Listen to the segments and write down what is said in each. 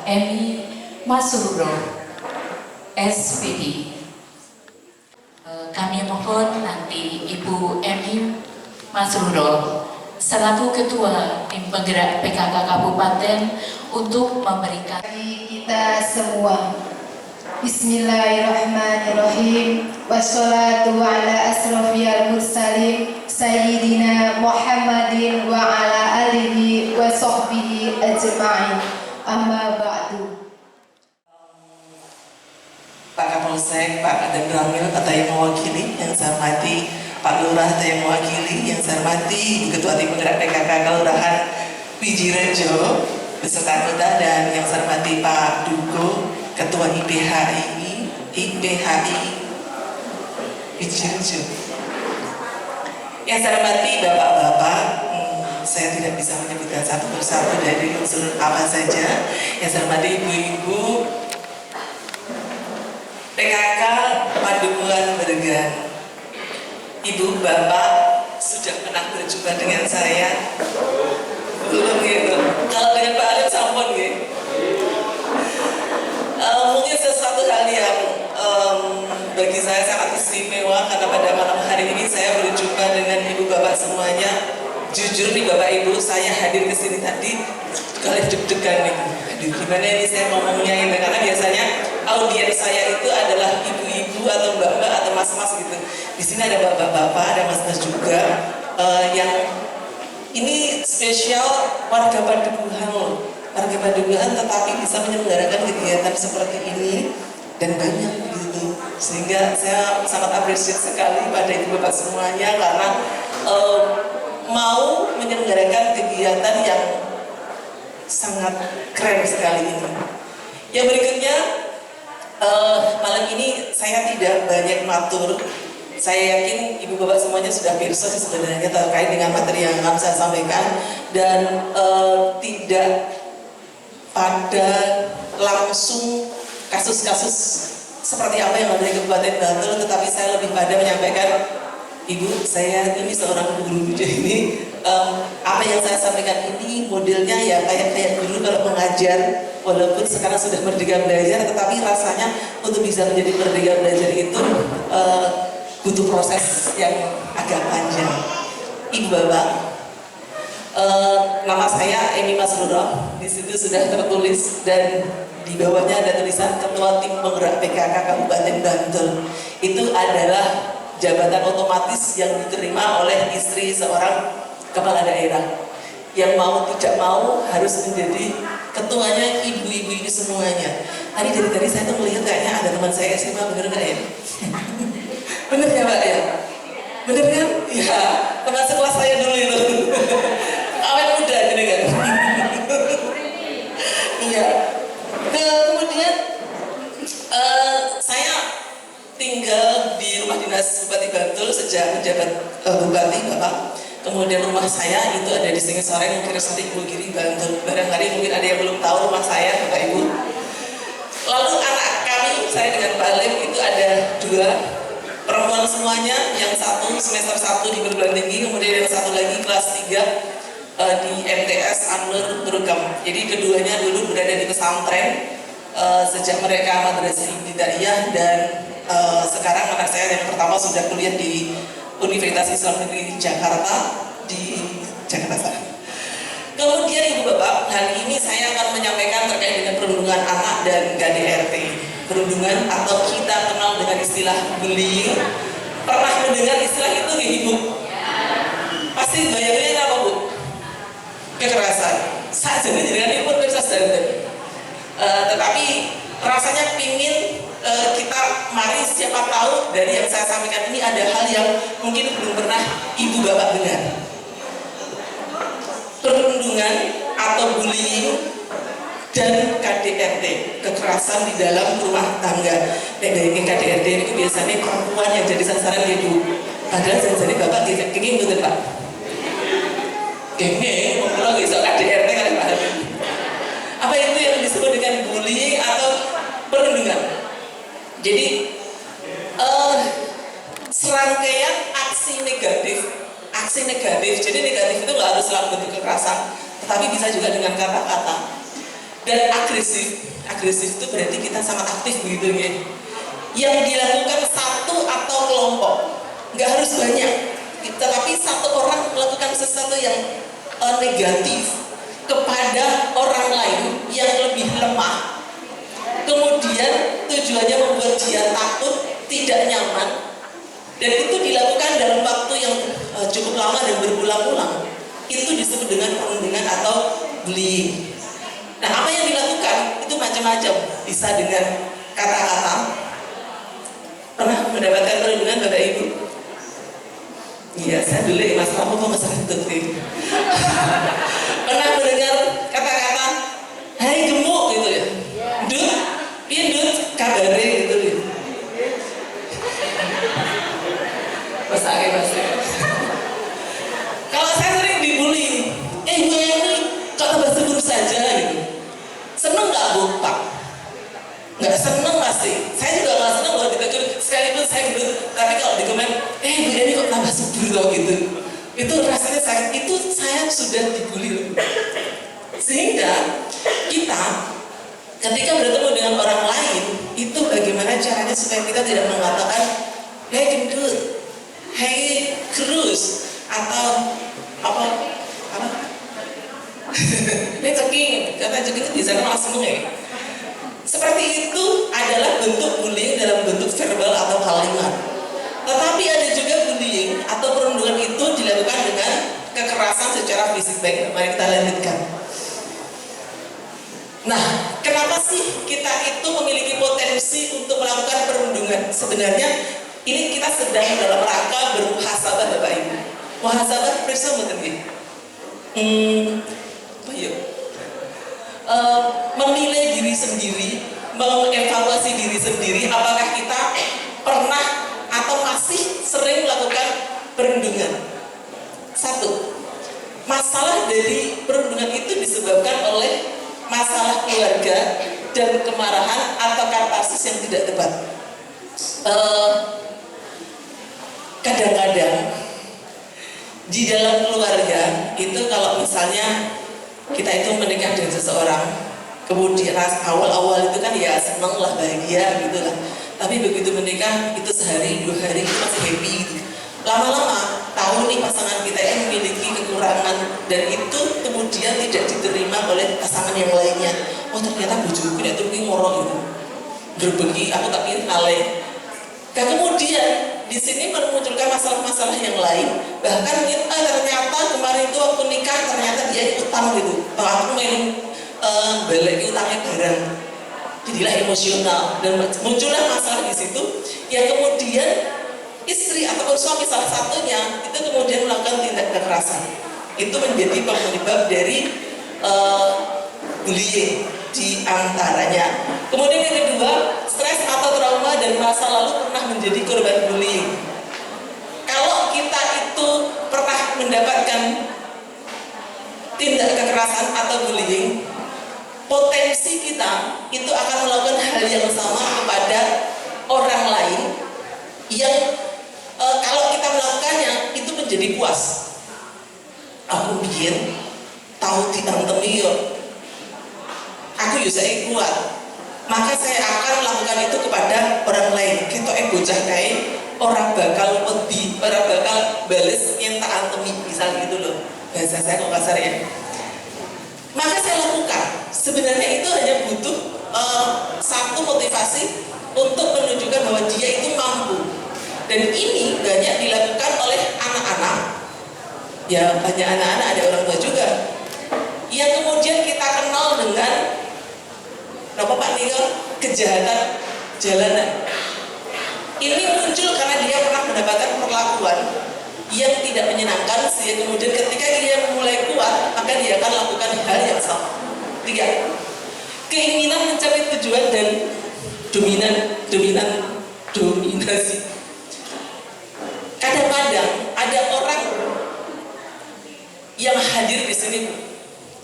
Emi Masruro, SPD. Kami mohon nanti Ibu Emi Masruro selaku Ketua Tim Penggerak PKK Kabupaten untuk memberikan kita semua. Bismillahirrahmanirrahim. Wassalatu ala asrofiyal mursalin Sayyidina Muhammadin wa ala alihi wa sahbihi ajma'in. Amma ba'du. Pak Kapolsek, Pak Kadang Ramil atau yang mewakili, yang saya hormati Pak Lurah atau yang mewakili, yang saya hormati Ketua Tim Penggerak PKK Kelurahan Wijirejo beserta anggota, dan yang saya hormati Pak Duko, Ketua IPHI Wijirejo. Yang saya hormati Bapak-bapak, saya tidak bisa menyebutkan satu persatu dari unsur apa saja. Yang saya hormati ibu-ibu PKK Padukuhan Bergan. Ibu bapak sudah pernah berjumpa dengan saya? Belum gitu. Kalau dengan Pak Alim sampun gitu. Mungkin sesuatu hal yang bagi saya sangat istimewa karena pada malam hari ini saya berjumpa dengan ibu bapak semuanya. Jujur nih Bapak Ibu, saya hadir ke sini tadi kalian deg-degan nih. Aduh, gimana ini saya ngomongnya ini, karena biasanya audiens saya itu adalah ibu-ibu atau mbak-mbak atau mas-mas gitu. Di sini ada bapak-bapak, ada mas-mas juga yang ini spesial warga Padukuhan loh. Warga Padukuhan tetapi bisa menyelenggarakan kegiatan seperti ini dan banyak gitu. Sehingga saya sangat apresiasi sekali pada ibu bapak semuanya karena mau menyelenggarakan kegiatan yang sangat keren sekali ini. Yang berikutnya, malam ini saya tidak banyak matur. Saya yakin ibu bapak semuanya sudah pirsa sebenarnya terkait dengan materi yang akan saya sampaikan, dan tidak pada langsung kasus-kasus seperti apa yang ada di Kabupaten Bantul, tetapi saya lebih pada menyampaikan, Ibu, saya ini seorang guru ini, apa yang saya sampaikan ini modelnya ya kayak dulu kalau mengajar, walaupun sekarang sudah merdeka belajar, tetapi rasanya untuk bisa menjadi merdeka belajar itu butuh proses yang agak panjang. Ibu bapak, nama saya Emi Masruro, di situ sudah tertulis dan di bawahnya ada tulisan Ketua Tim Penggerak PKK Kabupaten Bantul. Itu adalah jabatan otomatis yang diterima oleh istri seorang kepala daerah yang mau tidak mau harus menjadi ketuanya ibu-ibu ini semuanya. Dari tadi saya tuh melihat kayaknya ada teman saya SMA, bener nggak ya? Bener ya Mbak ya? Bener kan? Ya, teman sekelas saya dulu itu. Awet muda gitu kan? Iya. Kemudian saya tinggal di rumah dinas Bupati Bantul sejak menjabat Bupati Bapak. Kemudian rumah saya itu ada di Singisore, mungkin Resenti Giri Bantul. Barangkali mungkin ada yang belum tahu rumah saya, Bapak Ibu. Lalu anak kami, saya dengan Pak Alim itu ada 2 perempuan semuanya. Yang satu semester 1 di perguruan tinggi, kemudian yang satu lagi kelas 3 di MTS Anur Turgam. Jadi keduanya dulu berada di pesantren sejak mereka madrasah ibtidaiyah, dan sekarang anak saya yang pertama sudah kuliah di Universitas Islam Negeri Jakarta di Jakarta. Kemudian Ibu Bapak, hari ini saya akan menyampaikan terkait dengan perundungan anak dan KDRT. Perundungan atau kita kenal dengan istilah bullying. Pernah mendengar istilah itu nggak Ibu? Pasti bayangnya apa Bu? Kekerasan. Saat jadi pun bisa standar. Tetapi rasanya pingin kita mari siapa tahu dari yang saya sampaikan ini ada hal yang mungkin belum pernah ibu bapak dengar. Perundungan atau bullying dan KDRT, kekerasan di dalam rumah tangga. Dari KDRT itu biasanya perempuan yang jadi sasaran ibu. Padahal jadi bapak gini betul Pak. Gini, ngomong lagi soal KDRT kan Pak. Apa itu yang disebut dengan bullying atau perundungan? Jadi serangkaian aksi negatif. Jadi negatif itu nggak harus selalu bentuk kekerasan, tetapi bisa juga dengan kata-kata. dan agresif itu berarti kita sangat aktif begitu ya. Yang dilakukan satu atau kelompok, nggak harus banyak, tetapi satu orang melakukan sesuatu yang negatif kepada orang lain yang lebih lemah, kemudian tujuannya membuat dia takut, tidak nyaman, dan itu dilakukan dalam waktu yang cukup lama dan berulang-ulang, itu disebut dengan perundungan atau bullying. Nah, apa yang dilakukan itu macam-macam, bisa dengan kata-kata. Pernah mendapatkan perundungan Bapak Ibu? Iya, saya dulu ya Mas Pramu kok masalah itu. Pernah mendengar kata-kata, "Hai gemuk" gitu ya, "Dut, pindut, kabare" gitu ya. Mas. Kalau saya sering dibully, Bu ini kok tambah subur saja gitu. Seneng nggak Bu Pak? Nggak seneng pasti. Saya juga nggak seneng kalau ditegur. Sekalipun saya gendut, tapi kalau dikomen, Bu ini kok tambah subur loh gitu. Itu rasanya sakit. Itu saya sudah dibully. Sehingga kita ketika bertemu dengan orang lain, itu bagaimana caranya supaya kita tidak mengatakan, "Hei gendut, hei kurus," atau apa? Ini ceking, kata ceking itu bisa langsung ya. Seperti itu adalah bentuk bullying dalam bentuk verbal atau kalimat. Tetapi ada juga bullying atau perundungan itu dilakukan dengan kekerasan secara fisik. Baik, mari kita lanjutkan. Nah, kenapa sih kita itu memiliki potensi untuk melakukan perundungan? Sebenarnya ini kita sedang dalam rangka bermuhasabah Bapak Ibu. Muhasabah periksa mungkin menilai diri sendiri, mengevaluasi diri sendiri, apakah kita pernah atau masih sering melakukan perundungan. Satu, masalah dari perundungan itu disebabkan oleh masalah keluarga dan kemarahan atau katarsis yang tidak tepat. Kadang-kadang di dalam keluarga itu kalau misalnya kita itu menikah dengan seseorang, kemudian awal-awal itu kan ya seneng lah, bahagia gitu lah, tapi begitu menikah itu sehari dua hari itu masih happy gitu. Lama-lama tahu nih pasangan kita itu memiliki kekurangan dan itu kemudian tidak diterima oleh pasangan yang lainnya. Oh ternyata bojoku tidak terus ngorok gitu, berbagi aku tak kira alay. Dan kemudian di sini memunculkan masalah-masalah yang lain. Bahkan ternyata kemarin itu waktu nikah ternyata dia utang gitu. Aku main balik utangnya barang. Jadilah emosional dan muncullah masalah di situ. Yang kemudian istri ataupun suami salah satunya itu kemudian melakukan tindak kekerasan. Itu menjadi penyebab dari bullying di antaranya. Kemudian yang kedua, stres atau trauma dan masa lalu pernah menjadi korban bullying. Kalau kita itu pernah mendapatkan tindak kekerasan atau bullying, potensi kita itu akan melakukan hal yang sama kepada orang lain yang kalau kita melakukannya itu menjadi puas. Aku bikin tahu ditantemi yo, aku juga kuat, maka saya akan melakukan itu kepada orang lain. Kita bocah kae orang bakal wedi, orang bakal bales yang tak antemi, misalnya gitu loh. Bahasa saya kok kasar ya. Maka saya lakukan. Sebenarnya itu hanya butuh satu motivasi untuk menunjukkan bahwa dia itu mampu. Dan ini banyak dilakukan oleh anak-anak. Ya banyak anak-anak, ada orang tua juga. Yang kemudian kita kenal dengan Pak Nino, kejahatan jalanan. Ini muncul karena dia pernah mendapatkan perlakuan yang tidak menyenangkan, sehingga kemudian ketika dia mulai kuat, maka dia akan lakukan hal yang sama. Tiga, keinginan mencapai tujuan dan dominasi. Kadang-kadang ada orang yang hadir di sini.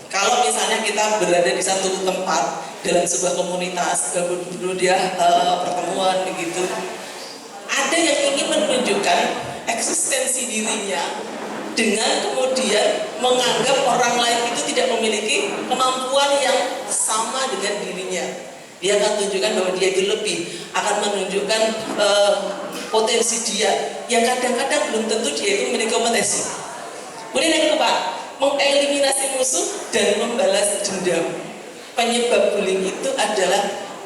Kalau misalnya kita berada di satu tempat dalam sebuah komunitas, kemudian dia pertemuan begitu, ada yang ingin menunjukkan eksistensi dirinya dengan kemudian menganggap orang lain itu tidak memiliki kemampuan yang sama dengan dirinya. Dia akan tunjukkan bahwa dia itu lebih, akan menunjukkan potensi dia yang kadang-kadang belum tentu dia itu memiliki kompetensi. Kemudian yang keempat, mengeliminasi musuh dan membalas dendam. Penyebab bullying itu adalah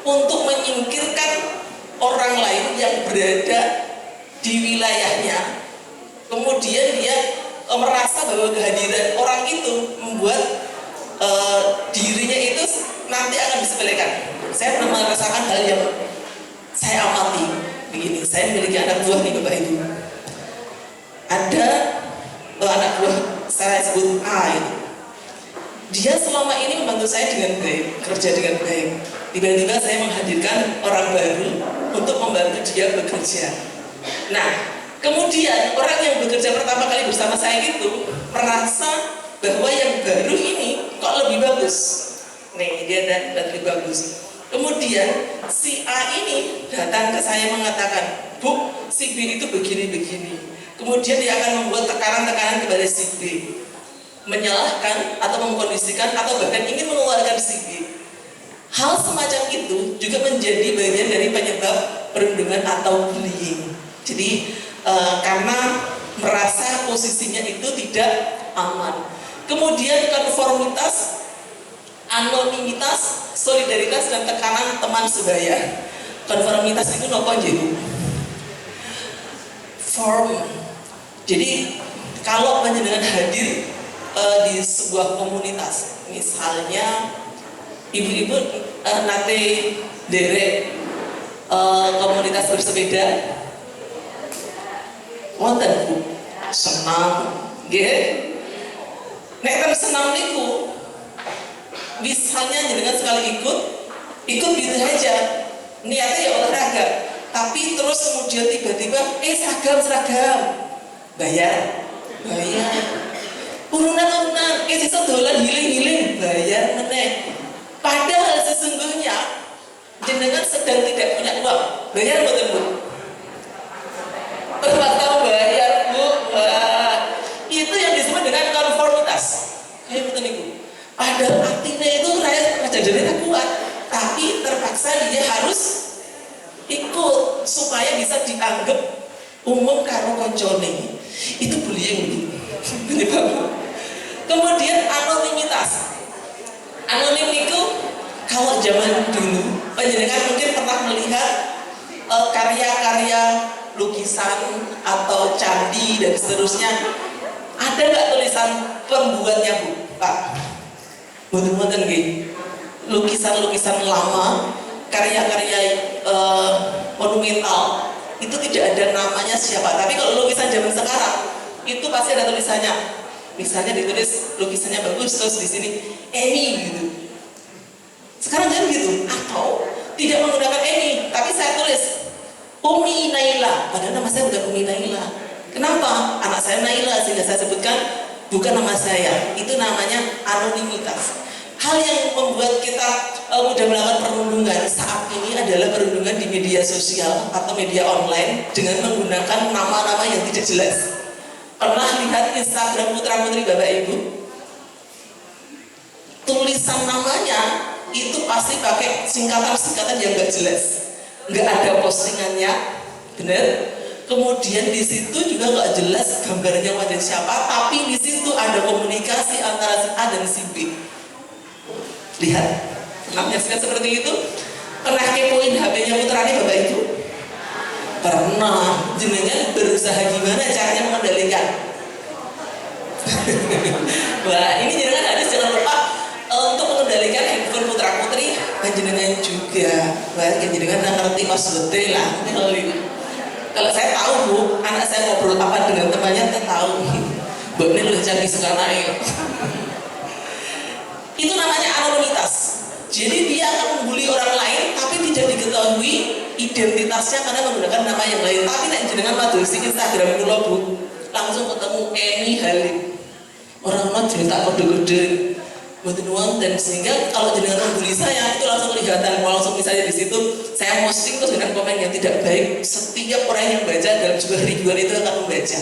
untuk menyingkirkan orang lain yang berada di wilayahnya. Kemudian dia merasa bahwa kehadiran orang itu membuat dirinya itu nanti akan disepelekan. Saya pernah merasakan hal yang saya amati begini. Saya memiliki anak buah nih Bapak Ibu. Ada anak buah saya sebut A itu. Dia selama ini membantu saya dengan baik, kerja dengan baik. Tiba-tiba saya menghadirkan orang baru untuk membantu dia bekerja. Nah, kemudian orang yang bekerja pertama kali bersama saya itu merasa bahwa yang baru ini kok lebih bagus. Nih, dia dan lebih bagus. Kemudian si A ini datang ke saya mengatakan, Bu, si B itu begini-begini. Kemudian dia akan membuat tekanan-tekanan kepada si B, menyalahkan atau mengkondisikan atau bahkan ingin mengeluarkan si B. Hal semacam itu juga menjadi bagian dari penyebab perundungan atau bullying. Jadi karena merasa posisinya itu tidak aman. Kemudian konformitas, anonimitas, solidaritas dan tekanan teman sebaya. Konformitas itu nopo jadi form. Jadi kalau panjenengan hadir di sebuah komunitas, misalnya ibu-ibu nate derek komunitas bersepeda, wonten Bu, senang, nggih. Nek kan senang niku, misalnya jenengan sekali ikut gitu aja, niatnya ya olahraga, tapi terus kemudian tiba-tiba, seragam, bayar. Urunan, sisa dolan hiling, bayar meneh. Padahal sesungguhnya jenengan sedang tidak punya uang, bayar betul Bu. Terpaksa bayar Bu. Wah, itu yang disebut dengan konformitas. Kayak betul Ibu. Padahal artinya itu raja tak kuat, tapi terpaksa dia harus ikut supaya bisa dianggap umum karo koncone. Itu bullying. Kemudian anonimitas. Anonim itu kalau zaman dulu panjenengan mungkin pernah melihat karya-karya lukisan atau candi dan seterusnya. Ada nggak tulisan pembuatnya Bu? Pak, boten-boten nggih. Lukisan-lukisan lama, karya-karya monumental itu tidak ada namanya siapa. Tapi kalau lukisan zaman sekarang itu pasti ada tulisannya. Misalnya ditulis lukisannya bagus terus di sini Eni gitu. Sekarang kan gitu. Atau tidak menggunakan Eni, tapi saya tulis Umi Naila. Padahal nama saya bukan Umi Naila. Kenapa? Anak saya Naila sehingga saya sebutkan bukan nama saya. Itu namanya anonimitas. Hal yang membuat kita mudah melakukan perundungan saat ini adalah perundungan di media sosial atau media online dengan menggunakan nama-nama yang tidak jelas. Pernah lihat Instagram putra-putri Bapak Ibu? Tulisan namanya itu pasti pakai singkatan-singkatan yang nggak jelas, nggak ada postingannya, benar? Kemudian di situ juga nggak jelas gambarnya wajah siapa, tapi di situ ada komunikasi antara si A dan si B. Lihat, pernah menyaksikan seperti itu? Pernah kepoin HP-nya putranya Bapak Ibu? Pernah. Jenengan berusaha gimana caranya mengendalikan? Wah, ini jenengan harus jangan lupa untuk mengendalikan handphone putra putri jenengan juga. Wah, jenengan ngerti mas betul lah. Kalau saya tahu Bu, anak saya ngobrol apa dengan temannya, saya tahu. Bu ini lebih canggih sekarang. Itu namanya anonimitas. Jadi dia akan membuli orang lain tapi tidak diketahui identitasnya karena menggunakan nama yang lain. Tapi nek jenengan madosi Instagram kula Bu, langsung ketemu Eni Halim. Orang cerita kode-kode mboten wonten, sehingga kalau jenengan membuli saya itu langsung kelihatan. Langsung misalnya di situ saya posting terus dengan komen yang tidak baik, setiap orang yang baca dalam jumlah ribuan itu akan membaca.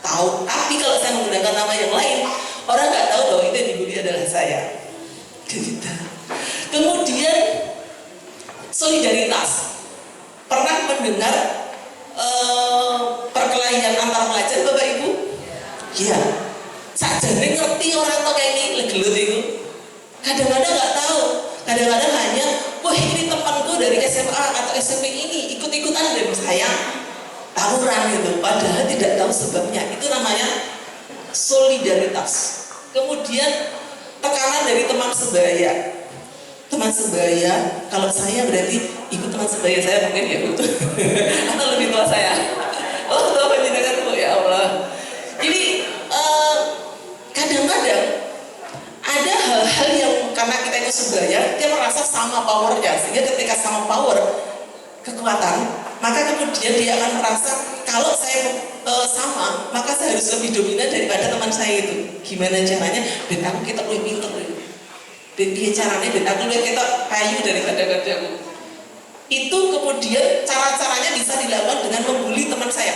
tahu. Tapi kalau saya menggunakan nama yang lain, orang nggak tahu bahwa itu yang dibully adalah saya. Gitu. Kemudian solidaritas. Pernah mendengar perkelahian antar pelajar, Bapak Ibu? Iya. Sajane ngerti orang tua kayak ini legelut itu. Kadang-kadang nggak tahu. Kadang-kadang hanya, wah ini temanku dari SMA atau SMP ini ikut-ikutan dengan saya tawuran gitu. Padahal tidak tahu sebabnya. Itu namanya solidaritas. Kemudian tekanan dari teman sebaya. Teman sebaya, kalau saya berarti ibu teman sebaya saya mungkin ya Bu. Atau lebih tua saya. Oh tua penjenengan Bu, ya Allah. Jadi kadang-kadang ada hal-hal yang karena kita itu sebaya, dia merasa sama powernya, sehingga ketika sama power kekuatan, maka kemudian dia akan merasa kalau saya sama, maka saya harus lebih dominan daripada teman saya itu. Gimana caranya? Ben aku kita lebih pinter, ben dia caranya ben aku lebih kita payu daripada kerjaku. Itu kemudian cara-caranya bisa dilakukan dengan membuli teman saya,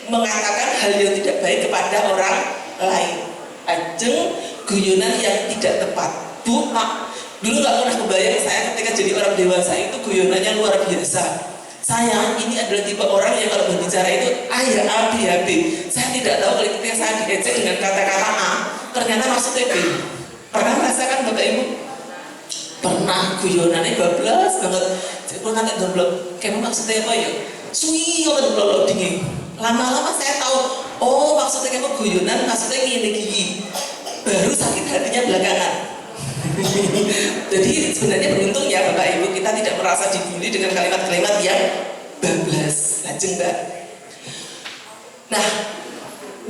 mengatakan hal yang tidak baik kepada orang lain. Ajeng guyonan yang tidak tepat. Bu, Mak, dulu nggak pernah kebayang saya ketika jadi orang dewasa itu guyonannya luar biasa. Saya ini adalah tipe orang yang kalau berbicara itu A ya A, B ya B. Saya tidak tahu kalau ketika saya diejek dengan kata-kata A, ternyata maksudnya B. Pernah merasakan Bapak Ibu? Pernah, guyonannya bablas banget. Saya pernah nggak doblok. Kayak maksudnya apa ya? Suwi kalau doblok dingin. Lama-lama saya tahu, oh maksudnya kayak guyonan, maksudnya gini. Baru sakit hatinya belakangan. Jadi sebenarnya beruntung ya Bapak Ibu, kita tidak merasa dibully dengan kalimat-kalimat yang bablas, lajeng Mbak. Nah,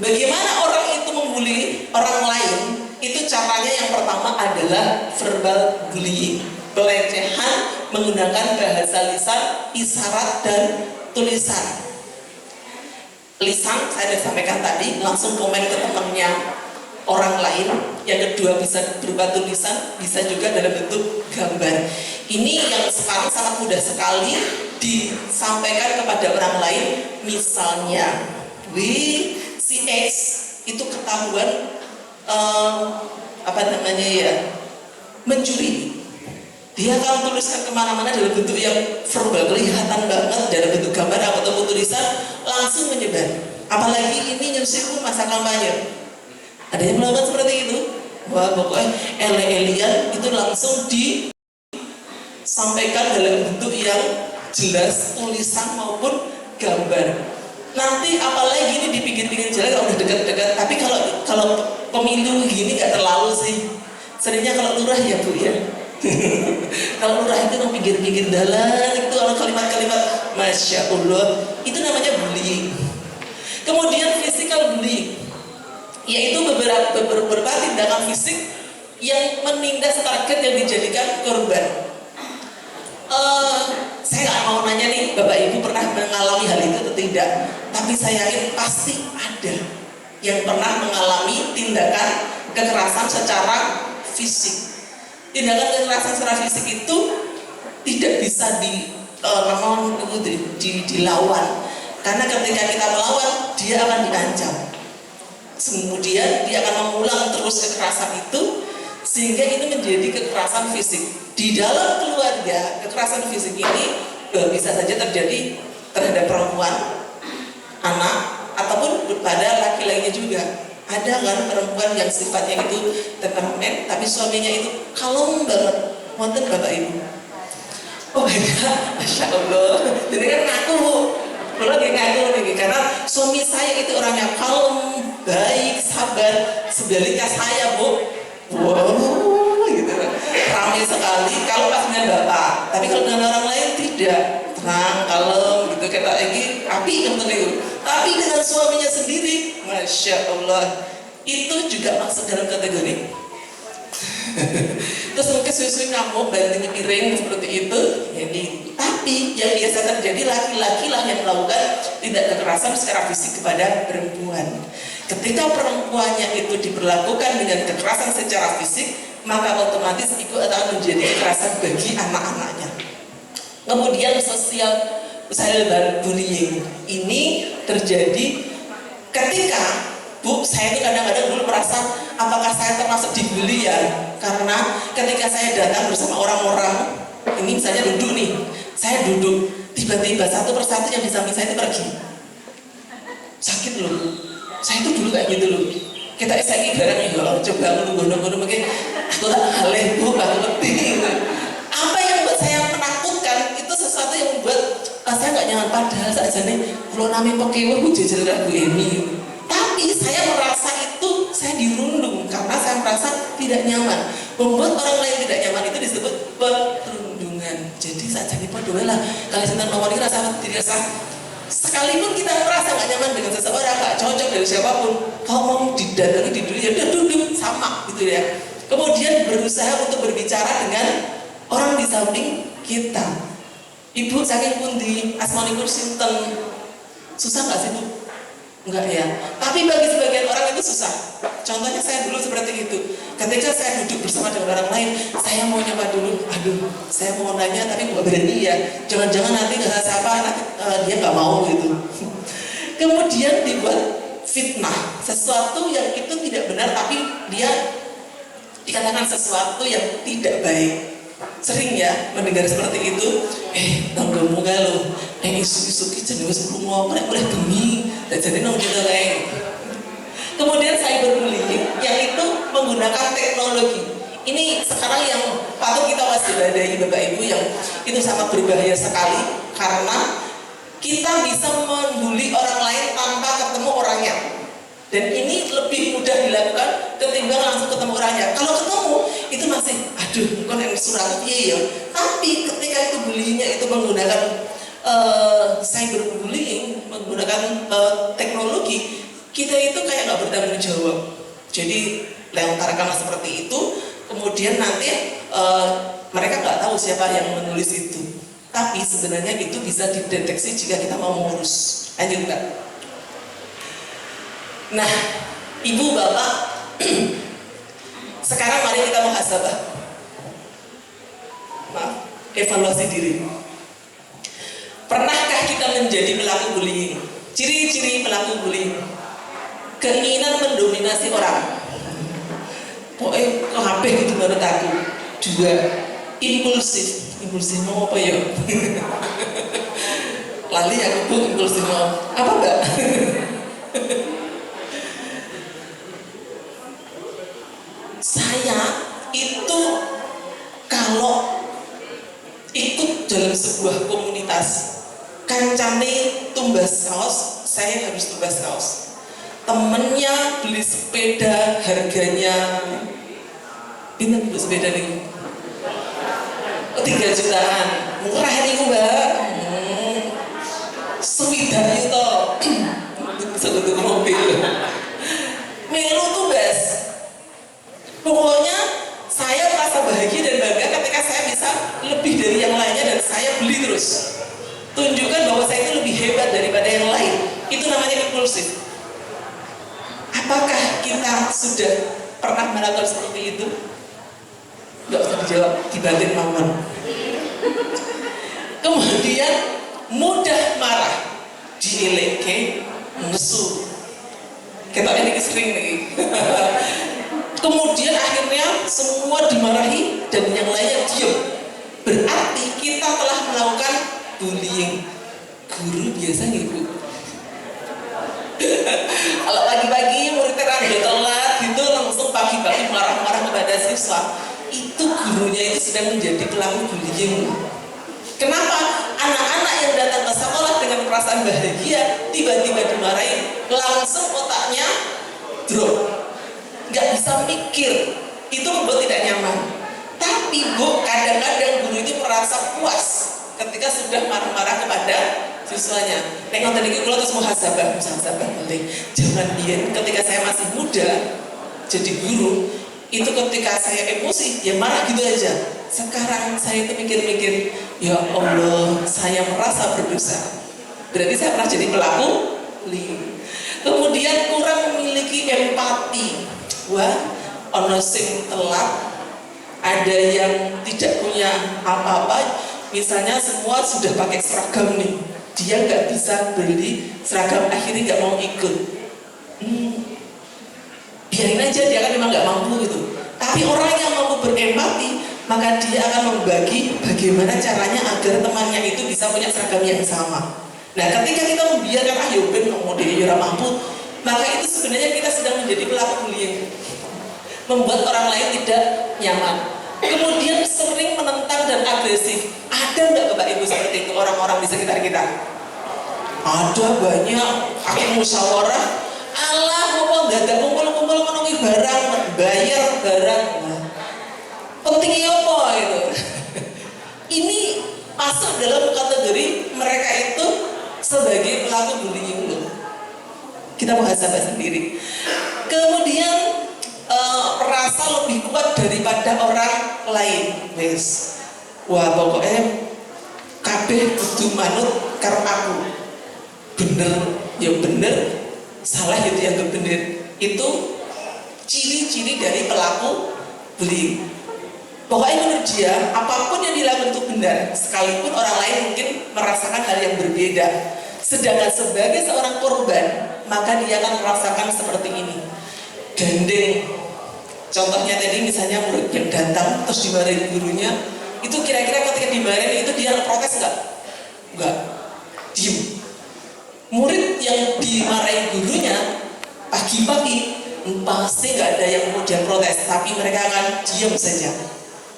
bagaimana orang itu membuli orang lain? Itu caranya yang pertama adalah verbal bullying, pelecehan menggunakan bahasa lisan, isyarat dan tulisan. Lisan saya sudah sampaikan tadi, langsung komen ke temannya orang lain. Yang kedua bisa berupa tulisan, bisa juga dalam bentuk gambar. Ini yang sekarang sangat mudah sekali disampaikan kepada orang lain. Misalnya, si X itu ketahuan mencuri. Dia akan tuliskan kemana-mana dalam bentuk yang verbal, kelihatan banget dalam bentuk gambar atau tulisan, langsung menyebar. Apalagi ini nyusul masa kampanye. Ada yang melakukan seperti itu. Wah, pokoknya ele-elian itu langsung disampaikan dalam bentuk yang jelas, tulisan maupun gambar. Nanti apalagi ini di pinggir-pinggir jalan kalau udah dekat-dekat. Tapi kalau pemilu gini nggak terlalu sih. Seringnya kalau lurah ya Bu ya. Kalau lurah itu di pinggir-pinggir jalan itu kalau kalimat-kalimat Masya Allah, itu namanya bullying. Kemudian physical bullying, yaitu beberapa tindakan fisik yang menindas target yang dijadikan korban. Saya nggak mau nanya nih Bapak Ibu pernah mengalami hal itu atau tidak, tapi saya yakin pasti ada yang pernah mengalami tindakan kekerasan secara fisik. Tindakan kekerasan secara fisik itu tidak bisa dilawan, karena ketika kita melawan dia akan diancam. Kemudian dia akan mengulang terus kekerasan itu, sehingga ini menjadi kekerasan fisik. Di dalam keluarga, kekerasan fisik ini bisa saja terjadi terhadap perempuan, anak, ataupun pada laki lainnya juga. Ada kan perempuan yang sifatnya itu temperamen, tapi suaminya itu kalem banget. Wonten Bapak Ibu? Oh my God, Masya Allah. Jadi kan ngaku Bu, kalau lagi ngaku nih, karena suami saya itu orangnya kalem, baik, sabar. Sebaliknya saya Bu, wow, gitu kan, ramai sekali. Kalau pas dengan Bapak, tapi kalau dengan orang lain tidak, tenang, kalem, gitu. Kata lagi, api yang itu. Tapi dengan suaminya sendiri, Masya Allah, itu juga masuk dalam kategori. Terus mungkin susu ngamuk, banting piring seperti itu. Jadi, tapi yang biasa terjadi laki-laki lah yang melakukan tindak kekerasan secara fisik kepada perempuan. Ketika perempuannya itu diperlakukan dengan kekerasan secara fisik, maka otomatis itu akan menjadi kekerasan bagi anak-anaknya. Kemudian sosial cyber bullying ini terjadi Ketika Bu, saya itu kadang-kadang dulu merasa apakah saya termasuk dibully ya, karena ketika saya datang bersama orang-orang, ini misalnya duduk nih, saya duduk, tiba-tiba satu persatu yang di samping saya itu pergi. Sakit loh, saya itu dulu kayak gitu loh. Kita saya barang ya, coba nunggu-nunggu mungkin aku tak haleh Bu, aku ngerti gitu. Apa yang buat saya menakutkan itu sesuatu yang membuat saya nggak nyaman, padahal saja nih kalau namanya pekewa Bu jajal Bu Emi. Tapi saya merasa itu saya dirundung karena saya merasa tidak nyaman. Membuat orang lain tidak nyaman itu disebut perundungan. Jadi saja nih podo lah. Kalau kita nomor ini rasa dirasa sekalipun kita merasa nggak nyaman dengan seseorang, nggak cocok dari siapapun, kalau mau didatangi di dunia udah duduk sama gitu ya. Kemudian berusaha untuk berbicara dengan orang di samping kita. Ibu saking pundi, asmanipun sinten, susah nggak sih Bu? Enggak ya, tapi bagi sebagian orang itu susah. Contohnya saya dulu seperti itu. Ketika saya duduk bersama dengan orang lain, saya mau nyapa dulu, aduh, saya mau nanya tapi nggak berani ya. Jangan-jangan nanti nggak siapa, nanti dia nggak mau gitu. Kemudian dibuat fitnah, sesuatu yang itu tidak benar, tapi dia dikatakan sesuatu yang tidak baik. Sering ya mendengar seperti itu, tanggamu kalau isu-isu kita wis lunga mulai gemi dan jadi nang kita lain. Kemudian cyberbullying yang itu menggunakan teknologi. Ini sekarang yang patut kita waspadai Bapak Ibu, yang itu sangat berbahaya sekali karena kita bisa membuli orang lain tanpa ketemu orangnya. Dan ini lebih mudah dilakukan ketimbang langsung ketemu orangnya. Kalau ketemu itu masih, aduh, bukan yang surat ya. Tapi ketika itu bullyingnya itu menggunakan cyberbullying, menggunakan teknologi, kita itu kayak nggak bertanggung jawab. Jadi lontarkan seperti itu, kemudian nanti mereka nggak tahu siapa yang menulis itu. Tapi sebenarnya itu bisa dideteksi jika kita mau mengurus. Lanjut Mbak. Nah, Ibu, Bapak, sekarang mari kita muhasabah. Maaf, evaluasi diri. Pernahkah kita menjadi pelaku bullying? Ciri-ciri pelaku bullying: keinginan mendominasi orang. Pokoknya kok HP gitu menurut aku. 2, impulsif. Impulsif mau apa ya? Lali aku Bu, impulsif mau apa Mbak? Saya itu kalau ikut dalam sebuah komunitas, kancane tumbas kaos, saya harus tumbas kaos. Temennya beli sepeda harganya pinter beli sepeda nih 3 jutaan, murah nih Mbak. Sewidan itu sebetulnya mobil melu tumbas. Pokoknya saya merasa bahagia dan bangga ketika saya bisa lebih dari yang lainnya dan saya beli terus. Tunjukkan bahwa saya itu lebih hebat daripada yang lain. Itu namanya impulsif. Apakah kita sudah pernah melakukan seperti itu? Nggak usah dijawab, dibanting mawon. Kemudian mudah marah, dieleke, ngesu. Kita ini sering nih. Kemudian akhirnya semua dimarahi dan yang lainnya diam. Berarti kita telah melakukan bullying. Guru biasa gitu. Kalau pagi-pagi muridnya rada telat gitu langsung pagi-pagi marah-marah kepada siswa, itu gurunya itu sedang menjadi pelaku bullying. Kenapa? Anak-anak yang datang ke sekolah dengan perasaan bahagia tiba-tiba dimarahin, langsung otaknya drop. Nggak bisa mikir, itu membuat tidak nyaman. Tapi Bu, kadang-kadang guru itu merasa puas ketika sudah marah-marah kepada siswanya. Nengok tadi kalau terus muhasabah penting. Jangan biar ketika saya masih muda jadi guru, itu ketika saya emosi ya marah gitu aja. Sekarang saya itu mikir-mikir, ya Allah, saya merasa berdosa. Berarti saya pernah jadi pelaku bullying. Kemudian kurang memiliki empati. Wah, ono sing telat, ada yang tidak punya apa-apa. Misalnya semua sudah pakai seragam nih, dia nggak bisa beli seragam, akhirnya nggak mau ikut. biarin aja, dia kan memang nggak mampu gitu. Tapi orang yang mampu berempati, maka dia akan membagi bagaimana caranya agar temannya itu bisa punya seragam yang sama. Nah, ketika kita membiarkan ayo ben ngomong dia ora mampu, maka itu sebenarnya kita sedang menjadi pelaku bullying, membuat orang lain tidak nyaman. Kemudian sering menentang dan agresif. Ada nggak Bapak Ibu seperti itu orang-orang di sekitar kita? Ada banyak. Akhir musyawarah, Allah ngomong dadak kumpul-kumpul menungi barang, bayar barang. Nah, pentingnya apa itu? Ini masuk dalam kategori mereka itu sebagai pelaku bullying loh. Kita muhasabah sendiri. Kemudian merasa lebih kuat daripada orang lain. Wes, wah pokoknya kabeh kudu manut karo aku. Bener ya bener, salah itu yang bener. Itu ciri-ciri dari pelaku bullying. Pokoknya menurut dia, apapun yang dilakukan itu benar, sekalipun orang lain mungkin merasakan hal yang berbeda. Sedangkan sebagai seorang korban, maka dia akan merasakan seperti ini. Gandeng. Contohnya tadi misalnya murid yang datang terus dimarahin gurunya, itu kira-kira ketika dimarahin itu dia protes nggak? Nggak. Diem. Murid yang dimarahin gurunya pagi-pagi pasti nggak ada yang kemudian protes, tapi mereka akan diam saja.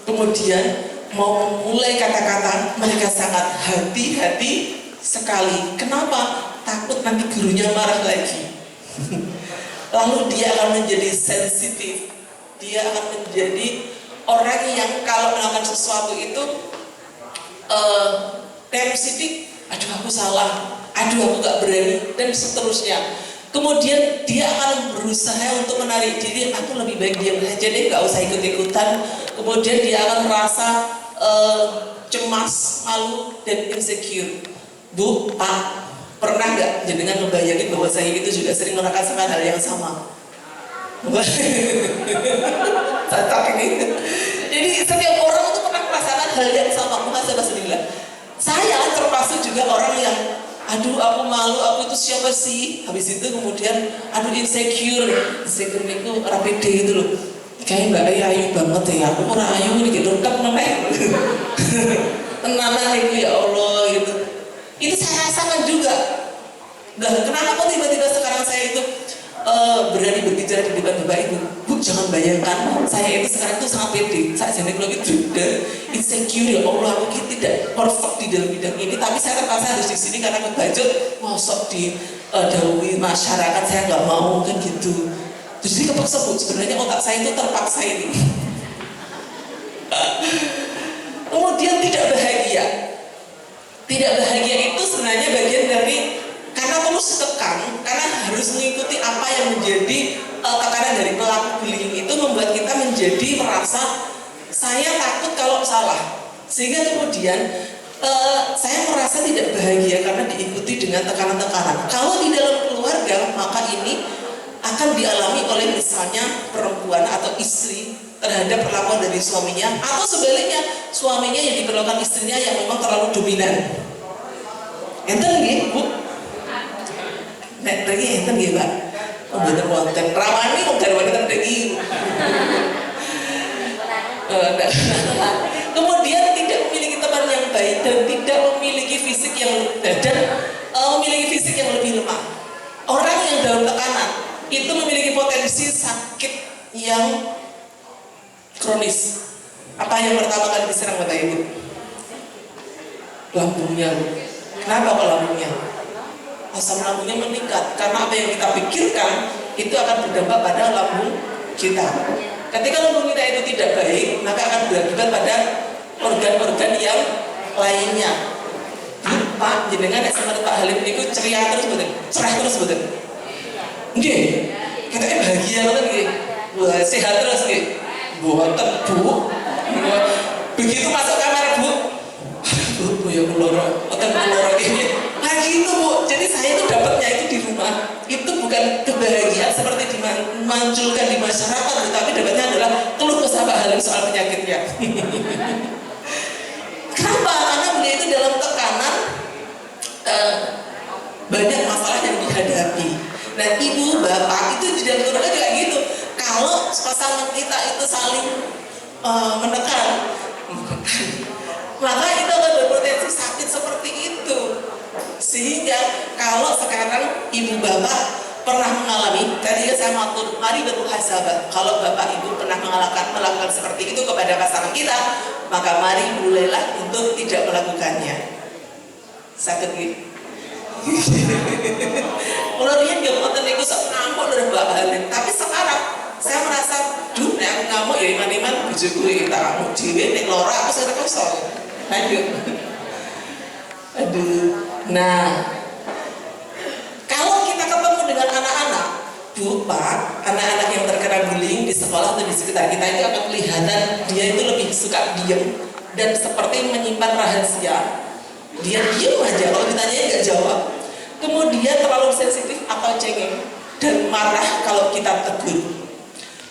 Kemudian mau mulai kata-kata, mereka sangat hati-hati sekali. Kenapa? Takut nanti gurunya marah lagi. Lalu dia akan menjadi sensitif. Dia akan menjadi orang yang kalau melakukan sesuatu itu sensitif. Aduh aku salah, aduh aku gak berani, dan seterusnya. Kemudian dia akan berusaha untuk menarik diri, aku lebih baik diam aja deh, gak usah ikut-ikutan. Kemudian dia akan merasa cemas, malu, dan insecure. Bu, Pak, pernah gak jenengan membayangin bahwa saya itu juga sering merasakan hal yang sama? Cocok ini. Jadi setiap orang itu pernah merasakan hal yang sama. Muhasabah sendiri. Saya termasuk juga orang yang aduh aku malu, aku itu siapa sih? Habis itu kemudian aduh insecure itu rapid gitu loh. Kayak Mbak Ayu banget ya, aku orang ayu ini gitu lengkap namanya. Tenanan itu ya Allah gitu. Itu saya rasakan juga. Nah, kenapa kok tiba-tiba sekarang saya itu berani berbicara di depan Bapak Ibu? Bu, jangan bayangkan saya itu sekarang tuh sangat pede. Saya ginekologi juga insecure ya Allah, aku tidak perfect di dalam bidang ini, tapi saya terpaksa harus di sini karena kebajut mosok di dahului masyarakat, saya nggak mau kan gitu. Jadi kepaksa Bu, sebenarnya otak saya itu terpaksa ini. Kemudian tidak bahagia. Tidak bahagia itu sebenarnya bagian dari karena terus tekan, karena harus mengikuti apa yang menjadi tekanan dari pelaku bullying itu membuat kita menjadi merasa saya takut kalau salah, sehingga kemudian saya merasa tidak bahagia karena diikuti dengan tekanan-tekanan. Kalau di dalam keluarga, maka ini akan dialami oleh misalnya perempuan atau istri terhadap perlakuan dari suaminya, atau sebaliknya suaminya yang diperlakukan istrinya yang memang terlalu dominan. Enten nggih, Bu? Nek lagi enten nggih, Pak? Oh, bener wonten. Rawani wong garwane ten iki. Kemudian tidak memiliki teman yang baik dan tidak memiliki fisik yang memiliki fisik yang lebih lemah. Orang yang dalam tekanan itu memiliki potensi sakit yang kronis. Apa yang pertama kali diserang Bapak Ibu? Lambungnya. Kenapa kok lambungnya? Asam lambungnya meningkat karena apa yang kita pikirkan itu akan berdampak pada lambung kita. Ketika lambung kita itu tidak baik, maka akan berakibat pada organ-organ yang lainnya. Pak, jenengan sama Pak Halim itu ceria terus betul, cerah terus betul. Nggih, kita bahagia banget nggih. Wah, sehat terus nggih. Boten, Bu. Begitu masuk kamar, Bu. Bu ya keluar, otak keluar ini. Nah gitu Bu, jadi saya itu dapatnya itu di rumah. Itu bukan kebahagiaan seperti dimunculkan di masyarakat, tetapi dapatnya adalah keluh kesah Pak Halim soal penyakitnya. Kenapa? Karena beliau itu dalam tekanan banyak masalah yang dihadapi. Nah Ibu, bapak itu di dalam keluarga juga gitu. Kalau pasangan kita itu saling menekan, maka itu akan berpotensi sakit seperti itu. Sehingga kalau sekarang ibu bapak pernah mengalami, tadi saya matur, mari bermuhasabah. Kalau bapak ibu pernah melakukan seperti itu kepada pasangan kita, maka mari mulailah untuk tidak melakukannya. Sakit gitu. Kalau dia nggak mau niku sok ngamuk dari Mbak Halim, tapi sekarang saya merasa, duh, nek aku ngamuk ya iman-iman bojoku iki tak ngamuk dhewe, nek lora aku sing rekoso. Aduh. Nah, kalau kita ketemu dengan anak-anak, Bu, Pak, anak-anak yang terkena bullying di sekolah atau di sekitar kita itu akan kelihatan dia itu lebih suka diam dan seperti menyimpan rahasia. Dia diam aja, kalau ditanya nggak jawab. Kemudian terlalu sensitif atau cengeng dan marah kalau kita tegur.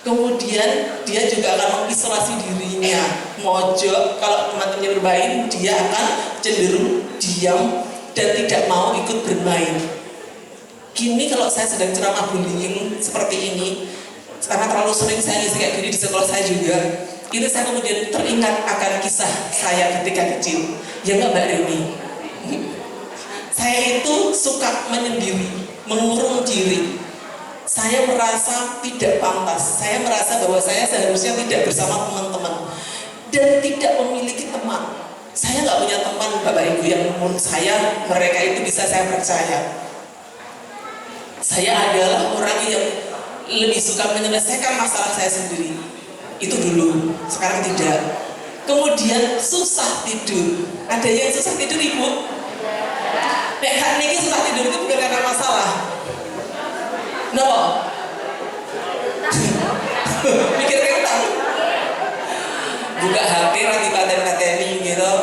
Kemudian dia juga akan mengisolasi dirinya, mojok. Kalau teman-temannya bermain, dia akan cenderung diam dan tidak mau ikut bermain. Kini kalau saya sedang ceramah bullying seperti ini, karena terlalu sering saya ngisi kayak gini di sekolah saya juga, itu saya kemudian teringat akan kisah saya ketika kecil. Ya nggak Mbak Reni? Saya itu suka menyendiri, mengurung diri. Saya merasa tidak pantas. Saya merasa bahwa saya seharusnya tidak bersama teman-teman dan tidak memiliki teman. Saya nggak punya teman, Bapak Ibu, yang menurut saya mereka itu bisa saya percaya. Saya adalah orang yang lebih suka menyelesaikan masalah saya sendiri. Itu dulu, sekarang tidak. Kemudian susah tidur. Ada yang susah tidur, Ibu? Nek hak niki susah tidur itu bukan karena masalah. No. Mikir kentang. Buka HP lagi paten-pateni gitu.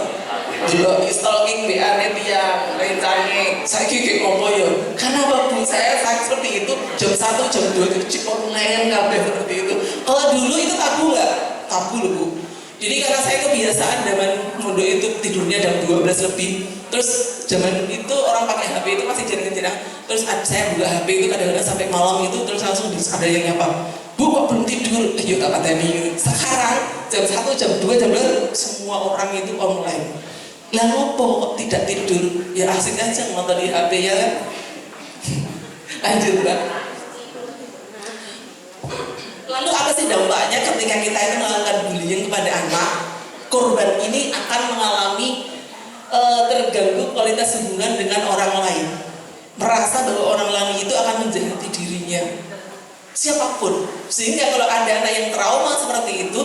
Juga stalking BA-ne tiang, rencane. Saya kayak ngopo ya. Karena waktu saya seperti itu jam 1, jam 2 itu cip online kabeh seperti itu. Kalau dulu itu tabu nggak? Tabu loh, Bu. Jadi karena saya kebiasaan zaman mondok itu tidurnya jam 12 lebih. Terus zaman itu orang pakai HP itu masih jarang-jarang. Terus saya buka HP itu kadang-kadang sampai malam itu, terus langsung ada yang nyapa, Bu, kok belum tidur? Yuk tak pateni. Sekarang jam 1, jam 2, jam 2 semua orang itu online. Lah ngopo kok tidak tidur? Ya asik aja nonton di HP ya kan? Lanjut, Mbak. Lalu apa sih dampaknya ketika kita itu melakukan bullying kepada anak? Korban ini akan mengalami terganggu kualitas hubungan dengan orang lain, merasa bahwa orang lain itu akan menjahati dirinya, siapapun. Sehingga kalau ada anak yang trauma seperti itu,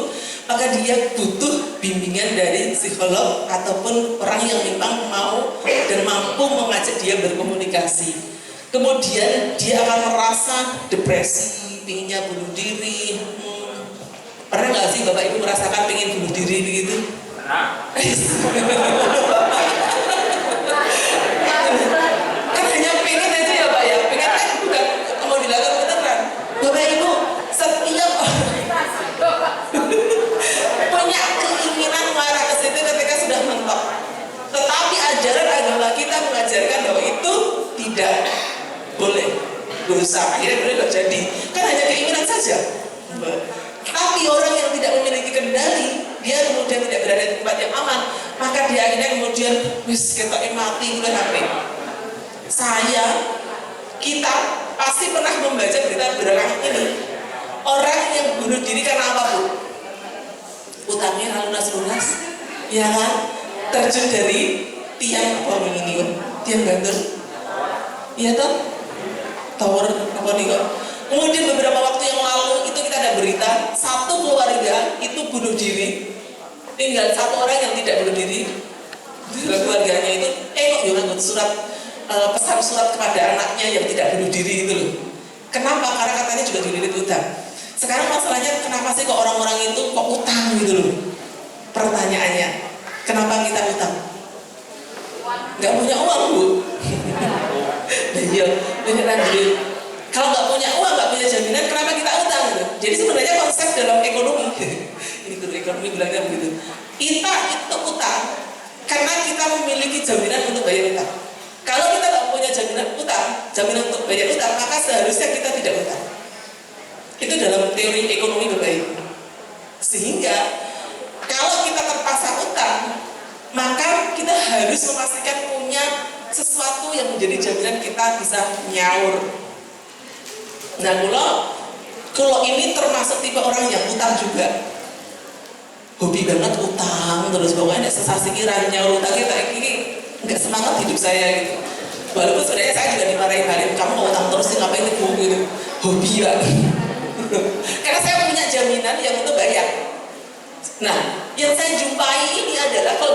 maka dia butuh bimbingan dari psikolog ataupun orang yang memang mau dan mampu mengajak dia berkomunikasi. Kemudian dia akan merasa depresi, pinginnya bunuh diri. Pernah nggak sih Bapak Ibu merasakan pengen bunuh diri begitu? Kan hanya pengen aja ya Pak ya, pengen kan bukan mau dilakukan beneran. Bapak Ibu setiap punya keinginan marah ke situ ketika sudah mentok. Tetapi ajaran agama kita mengajarkan bahwa itu tidak boleh, dosa. Akhirnya boleh nggak jadi. Kan hanya keinginan saja. Tapi orang yang tidak memiliki kendali, dia kemudian tidak berada di tempat yang aman, maka dia akhirnya kemudian wis ketoke mati oleh HP. Kita pasti pernah membaca berita belakangan ini. Orang yang bunuh diri karena apa, Bu? Utangnya lunas-lunas, ya kan? Terjun dari tiang apa ini, tiang gantung, iya toh? Tower apa nih kok? Kemudian beberapa waktu yang lalu itu kita ada berita satu keluarga itu bunuh diri, tinggal satu orang yang tidak bunuh diri di dalam keluarganya itu kok jangan surat pesan surat kepada anaknya yang tidak bunuh diri itu loh. Kenapa? Karena katanya juga dililit utang. Sekarang masalahnya kenapa sih kok orang-orang itu kok utang gitu loh? Pertanyaannya, kenapa kita utang? Gak punya uang, Bu. Nah, iya, beneran jadi. Kalau nggak punya uang, nggak punya jaminan, kenapa kita utang gitu? Jadi sebenarnya konsep dalam ekonomi, ini guru ekonomi bilangnya begitu. Kita itu utang karena kita memiliki jaminan untuk bayar utang. Kalau kita nggak punya jaminan utang, jaminan untuk bayar utang, maka seharusnya kita tidak utang. Itu dalam teori ekonomi Bapak Ibu. Sehingga kalau kita terpaksa utang, maka kita harus memastikan punya sesuatu yang menjadi jaminan kita bisa nyaur. Nah, kalau ini termasuk tipe orang yang utang juga, hobi banget utang, terus pokoknya sensasi kira nyaur utang, kita ini nggak semangat hidup saya gitu. Walaupun sebenarnya saya juga dimarahin, kamu mau utang terus sih ngapain itu gitu, hobi ya. Karena saya punya jaminan yang untuk bayar. Nah, yang saya jumpai ini adalah kalau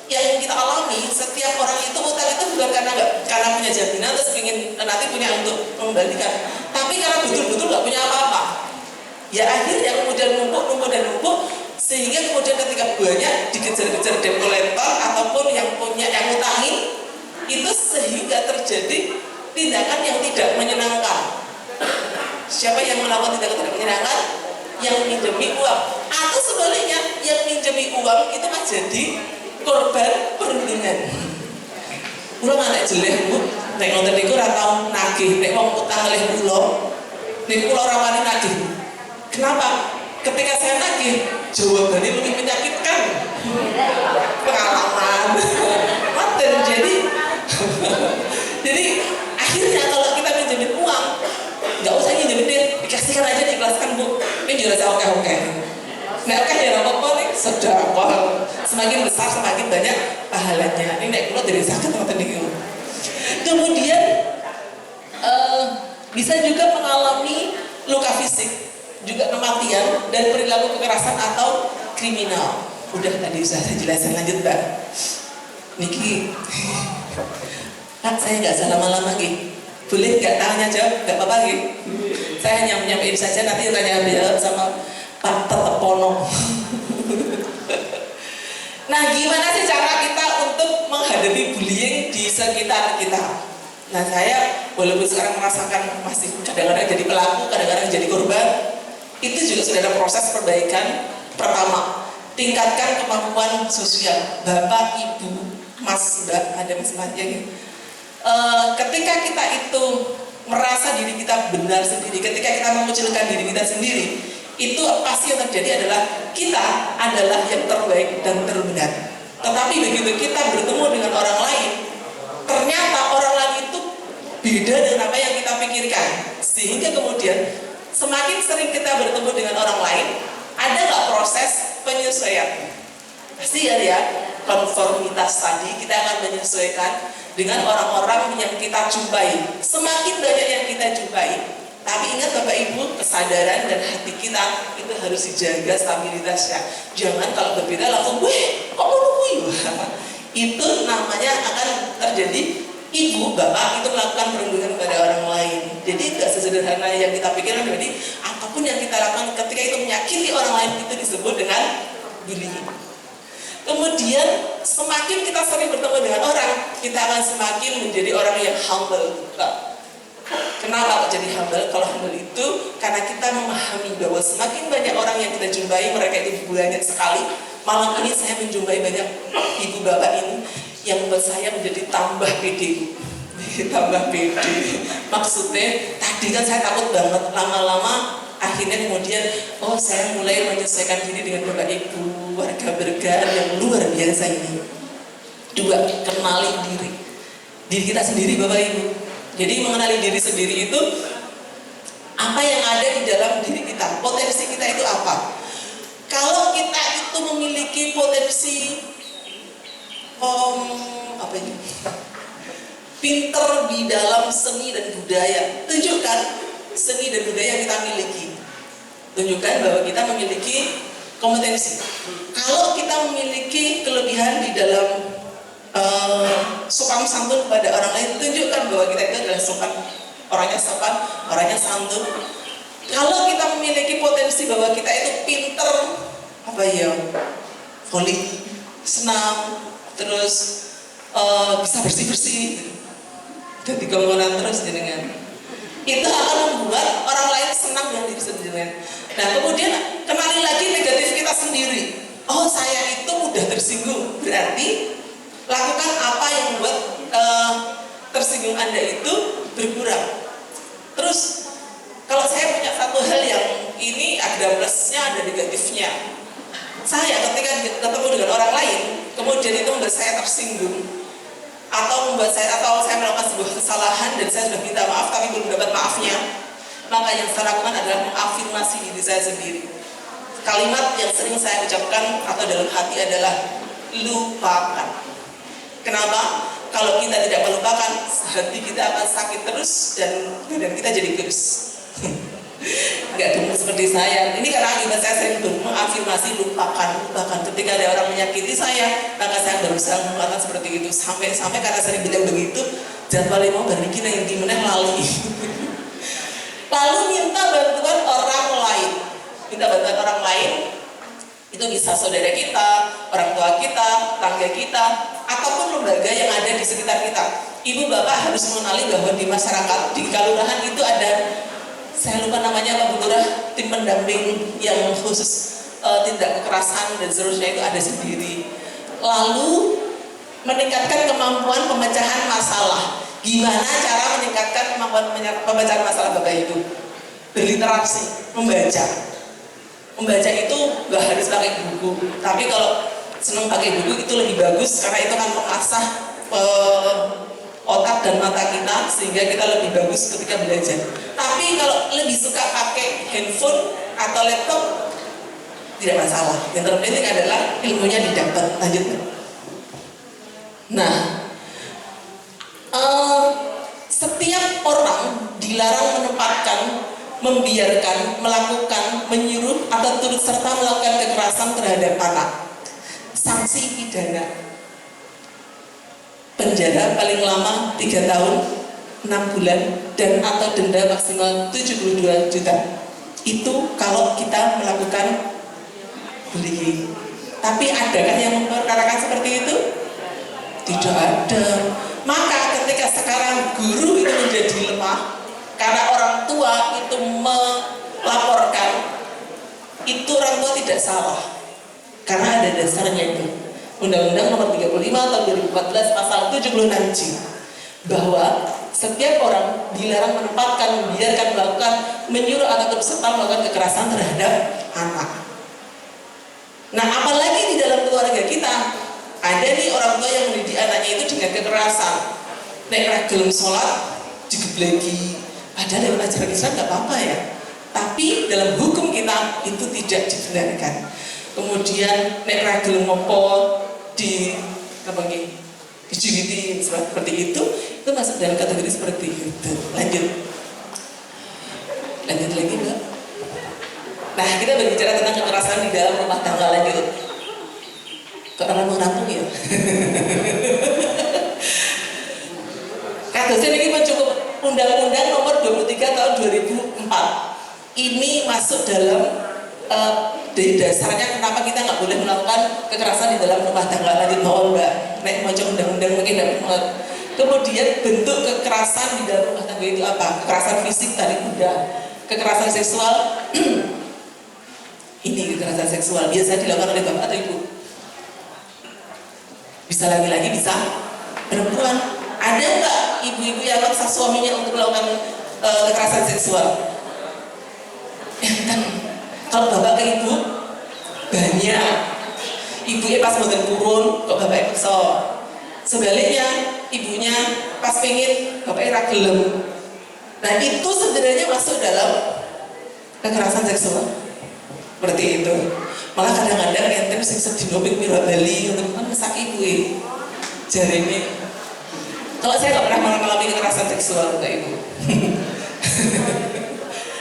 yang kita alami, setiap orang itu utang itu bukan karena punya jaminan terus ingin nanti punya untuk mengembalikan, tapi karena betul-betul nggak punya apa-apa. Ya akhirnya kemudian numpuk, sehingga kemudian ketika banyak dikejar-kejar debt collector ataupun yang utangin, itu sehingga terjadi tindakan yang tidak menyenangkan. Siapa yang melakukan tindakan tidak menyenangkan? Yang minjemi uang, atau sebaliknya yang minjemi uang itu menjadi korban perundungan. Kula anak jelek Bu, nek ngoten niku ora tau nagih, nek wong utang oleh kula, niku kula ora wani nagih. Kenapa? Ketika saya nagih, jawabannya lebih menyakitkan. Pengalaman. Ngoten jadi akhirnya kalau kita minjemin uang, nggak usah minjemin dia, dikasihkan aja, diikhlaskan Bu. Ini jual saya oke. Nah, oke ya apa nih, sedekah. Semakin besar semakin banyak pahalanya. Ini nek kula dari sakit ngoten niku. Kemudian bisa juga mengalami luka fisik, juga kematian dan perilaku kekerasan atau kriminal. Udah tadi sudah saya jelaskan, lanjut Mbak. Niki, Kak saya nggak salah lama lagi. Boleh nggak tanya jawab? Nggak apa-apa gitu. Saya hanya menyampaikan saja, nanti tanya jawab sama Pak Tetepono. Nah, gimana sih cara kita untuk menghadapi bullying di sekitar kita? Nah, saya walaupun sekarang merasakan masih kadang-kadang jadi pelaku, kadang-kadang jadi korban, itu juga sudah ada proses perbaikan. Pertama, tingkatkan kemampuan sosial. Bapak, Ibu, Mas, Mbak, ada Mas yang ketika kita itu merasa diri kita benar sendiri, ketika kita mengucilkan diri kita sendiri, itu pasti yang terjadi adalah kita adalah yang terbaik dan terbenar. Tetapi begitu kita bertemu dengan orang lain, ternyata orang lain itu beda dengan apa yang kita pikirkan, sehingga kemudian semakin sering kita bertemu dengan orang lain, ada nggak proses penyesuaian? Pasti ada ya, konformitas tadi, kita akan menyesuaikan dengan orang-orang yang kita jumpai. Semakin banyak yang kita jumpai, tapi ingat Bapak Ibu, kesadaran dan hati kita itu harus dijaga stabilitasnya. Jangan kalau berbeda langsung, weh, kok menunggu? Itu namanya akan terjadi ibu, bapak itu melakukan perundungan pada orang lain. Jadi tidak sesederhana yang kita pikirkan. Jadi apapun yang kita lakukan ketika itu menyakiti orang lain itu disebut dengan bullying. Kemudian semakin kita sering bertemu dengan orang, kita akan semakin menjadi orang yang humble. Kenapa kok jadi humble? Kalau humble itu karena kita memahami bahwa semakin banyak orang yang kita jumpai, mereka itu banyak sekali. Malam ini saya menjumpai banyak ibu bapak ini yang membuat saya menjadi tambah pede. Tambah pede. Maksudnya tadi kan saya takut banget, lama-lama akhirnya kemudian saya mulai menyesuaikan diri dengan bapak ibu, warga bergar yang luar biasa ini. Dua, kenali diri kita sendiri bapak ibu. Jadi mengenali diri sendiri itu apa yang ada di dalam diri kita, potensi kita itu apa. Kalau kita itu memiliki potensi pinter di dalam seni dan budaya, tunjukkan seni dan budaya yang kita miliki. Tunjukkan bahwa kita memiliki kompetensi. Kalau kita memiliki kelebihan di dalam sopan santun kepada orang lain, tunjukkan bahwa kita itu adalah orangnya sopan, orangnya santun. Kalau kita memiliki potensi bahwa kita itu pinter voli, senam, terus bisa bersih-bersih, jadi gonggonan terus dengan itu akan membuat orang lain senang dengan diri sendiri. Nah, kemudian kenali lagi negatif kita sendiri. Saya itu mudah tersinggung, berarti lakukan apa yang membuat tersinggung tersinggung Anda itu berkurang. Terus kalau saya punya satu hal yang ini ada plusnya, ada negatifnya. Saya ketika ketemu dengan orang lain, kemudian itu membuat saya tersinggung, atau saya melakukan sebuah kesalahan dan saya sudah minta maaf tapi belum dapat maafnya, maka yang saya lakukan adalah mengafirmasi diri saya sendiri. Kalimat yang sering saya ucapkan atau dalam hati adalah lupakan. Kenapa? Kalau kita tidak melupakan, hati kita akan sakit terus dan badan kita jadi kurus. Nggak gemuk seperti saya. Ini karena akibat saya sering mengafirmasi lupakan. Ketika ada orang menyakiti saya, maka saya berusaha mengatakan seperti itu. Sampai karena sering bilang begitu, jadwal mau balikin yang dimana lalu. Lalu minta bantuan orang lain. Itu bisa saudara kita, orang tua kita, tangga kita, ataupun lembaga yang ada di sekitar kita. Ibu bapak harus mengenali bahwa di masyarakat, di kelurahan itu ada, saya lupa namanya Pak Bu Lurah, tim pendamping yang khusus tindak kekerasan dan seterusnya itu ada sendiri. Lalu meningkatkan kemampuan pemecahan masalah. Gimana cara meningkatkan kemampuan pemecahan masalah Bapak Ibu? Berliterasi, membaca itu nggak harus pakai buku, tapi kalau senang pakai buku itu lebih bagus karena itu kan mengasah otak dan mata kita sehingga kita lebih bagus ketika belajar. Tapi kalau lebih suka pakai handphone atau laptop tidak masalah. Yang terpenting adalah ilmunya didapat. Lanjut. Nah, setiap orang dilarang menempatkan, membiarkan, melakukan, menyuruh atau turut serta melakukan kekerasan terhadap anak. Sanksi pidana penjara paling lama 3 tahun 6 bulan dan atau denda maksimal 72 juta. Itu kalau kita melakukan bullying. Tapi adakah yang memperkarakan seperti itu? Tidak ada. Maka ketika sekarang guru itu menjadi lemah karena orang tua itu melaporkan, itu orang tua tidak salah karena ada dasarnya itu. Undang-Undang Nomor 35 tahun 2014 pasal 76J bahwa setiap orang dilarang menempatkan, membiarkan, melakukan, menyuruh atau turut serta melakukan kekerasan terhadap anak. Nah, apalagi di dalam keluarga kita ada nih orang tua yang mendidik anaknya itu dengan kekerasan. Nek ragilum sholat digebleki, padahal dalam ajaran Islam nggak apa-apa ya. Tapi dalam hukum kita itu tidak dibenarkan. Kemudian nek ragilum ngopo dijiliti seperti itu masuk dalam kategori seperti itu. Lanjut lagi Mbak. Nah, kita berbicara tentang kekerasan di dalam rumah tangga. Lanjut. Kok orang merampung ya? Kasusnya ini mencukup Undang-Undang Nomor 23 tahun 2004. Ini masuk dalam dari dasarnya kenapa kita nggak boleh melakukan kekerasan di dalam rumah tangga. Lanjut mohon Mbak. Nek mau undang-undang mungkin tidak muat. Kemudian bentuk kekerasan di dalam rumah tangga itu apa? Kekerasan fisik tadi udah. Kekerasan seksual ini kekerasan seksual biasa dilakukan oleh bapak atau ibu. Bisa laki-laki, bisa perempuan. Ada nggak ibu-ibu yang memaksa suaminya untuk melakukan kekerasan seksual? Kalau bapak ke ibu banyak. Ibunya pas mau turun, kok bapak paksa. Sebaliknya ibunya pas pengen, bapaknya ragilem. Nah itu sebenarnya masuk dalam kekerasan seksual seperti itu. Malah kadang-kadang enten sing sedinoping pira bali untuk mesak ibu jari ini. Kalau saya nggak pernah mengalami kekerasan seksual ke ibu.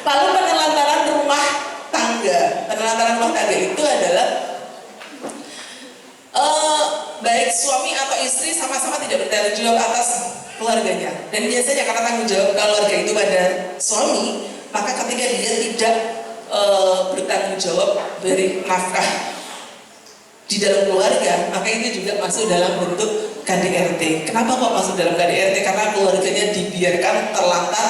Lalu penelantaran rumah tangga. Penelantaran rumah tangga itu adalah baik suami atau istri sama-sama tidak bertanggung jawab atas keluarganya. Dan biasanya karena tanggung jawab keluarga itu pada suami, maka ketika dia tidak bertanggung jawab dari nafkah di dalam keluarga, maka itu juga masuk dalam bentuk KDRT. Kenapa kok masuk dalam KDRT? Karena keluarganya dibiarkan terlantar,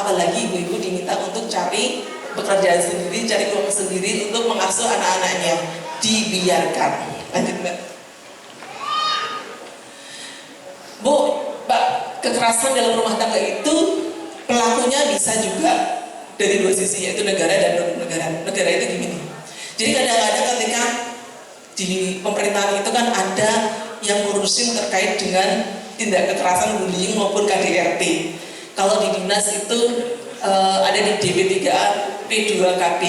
apalagi ibu-ibu diminta untuk cari pekerjaan sendiri, cari uang sendiri untuk mengasuh anak-anaknya, dibiarkan. Lanjut Mbak. Bu, Pak, kekerasan dalam rumah tangga itu pelakunya bisa juga dari dua sisi, yaitu negara dan non-negara. Negara itu gini. Jadi kadang-kadang ketika di pemerintahan itu kan ada yang ngurusin terkait dengan tindak kekerasan, bullying maupun KDRT. Kalau di dinas itu ada di DP3A, P2KB,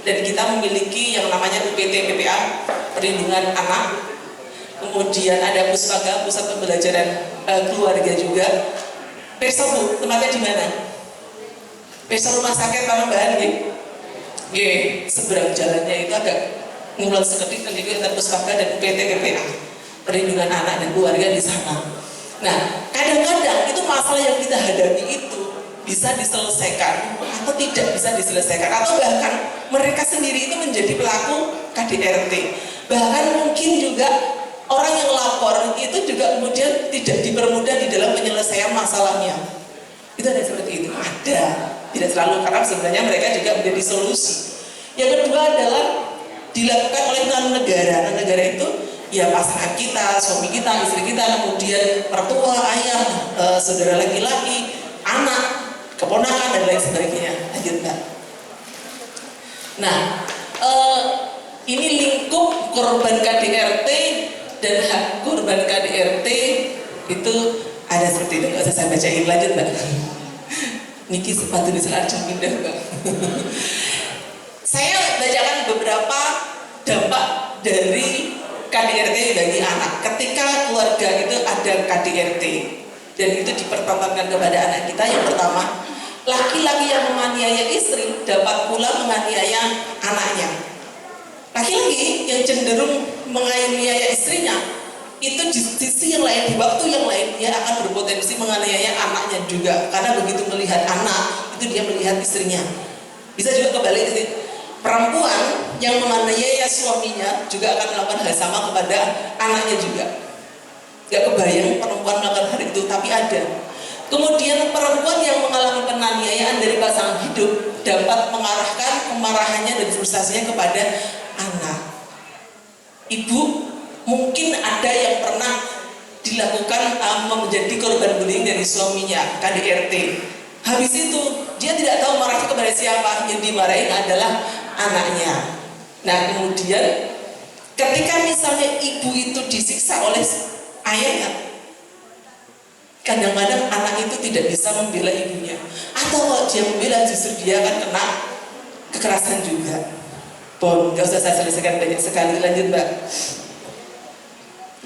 dan kita memiliki yang namanya UPT PPA, Perlindungan Anak. Kemudian ada Puspaga, Pusat Pembelajaran Keluarga juga. Perso Bu, tempatnya di mana? Perso Rumah Sakit Panembahan ya. Seberang jalannya itu agak ngulon seketik kan itu antara Puspaga dan UPT PPA, Perlindungan Anak dan Keluarga di sana. Nah, kadang-kadang itu masalah yang kita hadapi itu bisa diselesaikan atau tidak bisa diselesaikan, atau bahkan mereka sendiri itu menjadi pelaku KDRT. Bahkan mungkin juga orang yang lapor itu juga kemudian tidak dipermudah di dalam penyelesaian masalahnya. Itu ada seperti itu, ada, tidak selalu, karena sebenarnya mereka juga menjadi solusi. Yang kedua adalah dilakukan oleh non-negara. Non-negara itu ya pasangan kita, suami kita, istri kita, kemudian mertua, ayah, saudara laki-laki, anak, keponakan dan lain sebagainya. Lanjut Mbak. Nah, ini lingkup korban KDRT dan hak korban KDRT itu ada seperti itu. Nggak usah saya bacain, lanjut Mbak. Niki sepatu diselarjah pindah Mbak. Saya bacakan beberapa dampak dari KDRT bagi anak. Ketika keluarga itu ada KDRT dan itu dipertontonkan kepada anak kita, yang pertama, laki-laki yang menganiaya istri dapat pula menganiaya anaknya. Laki-laki yang cenderung menganiaya istrinya itu di sisi yang lain, di waktu yang lain, dia akan berpotensi menganiaya anaknya juga, karena begitu melihat anak itu dia melihat istrinya. Bisa juga kebalik sih. Perempuan yang menganiaya suaminya juga akan melakukan hal sama kepada anaknya juga. Gak kebayang perempuan melakukan hal itu, tapi ada. Kemudian perempuan yang mengalami penganiayaan dari pasangan hidup dapat mengarahkan kemarahannya dan frustasinya kepada anak. Ibu mungkin ada yang pernah dilakukan menjadi korban bullying dari suaminya, KDRT. Habis itu dia tidak tahu marahnya kepada siapa, yang dimarahin adalah anaknya. Nah kemudian ketika misalnya ibu itu disiksa oleh ayahnya, kadang-kadang anak itu tidak bisa membela ibunya, atau kalau dia membela justru dia akan kena kekerasan juga. Gak usah saya selesaikan banyak sekali, lanjut Mbak.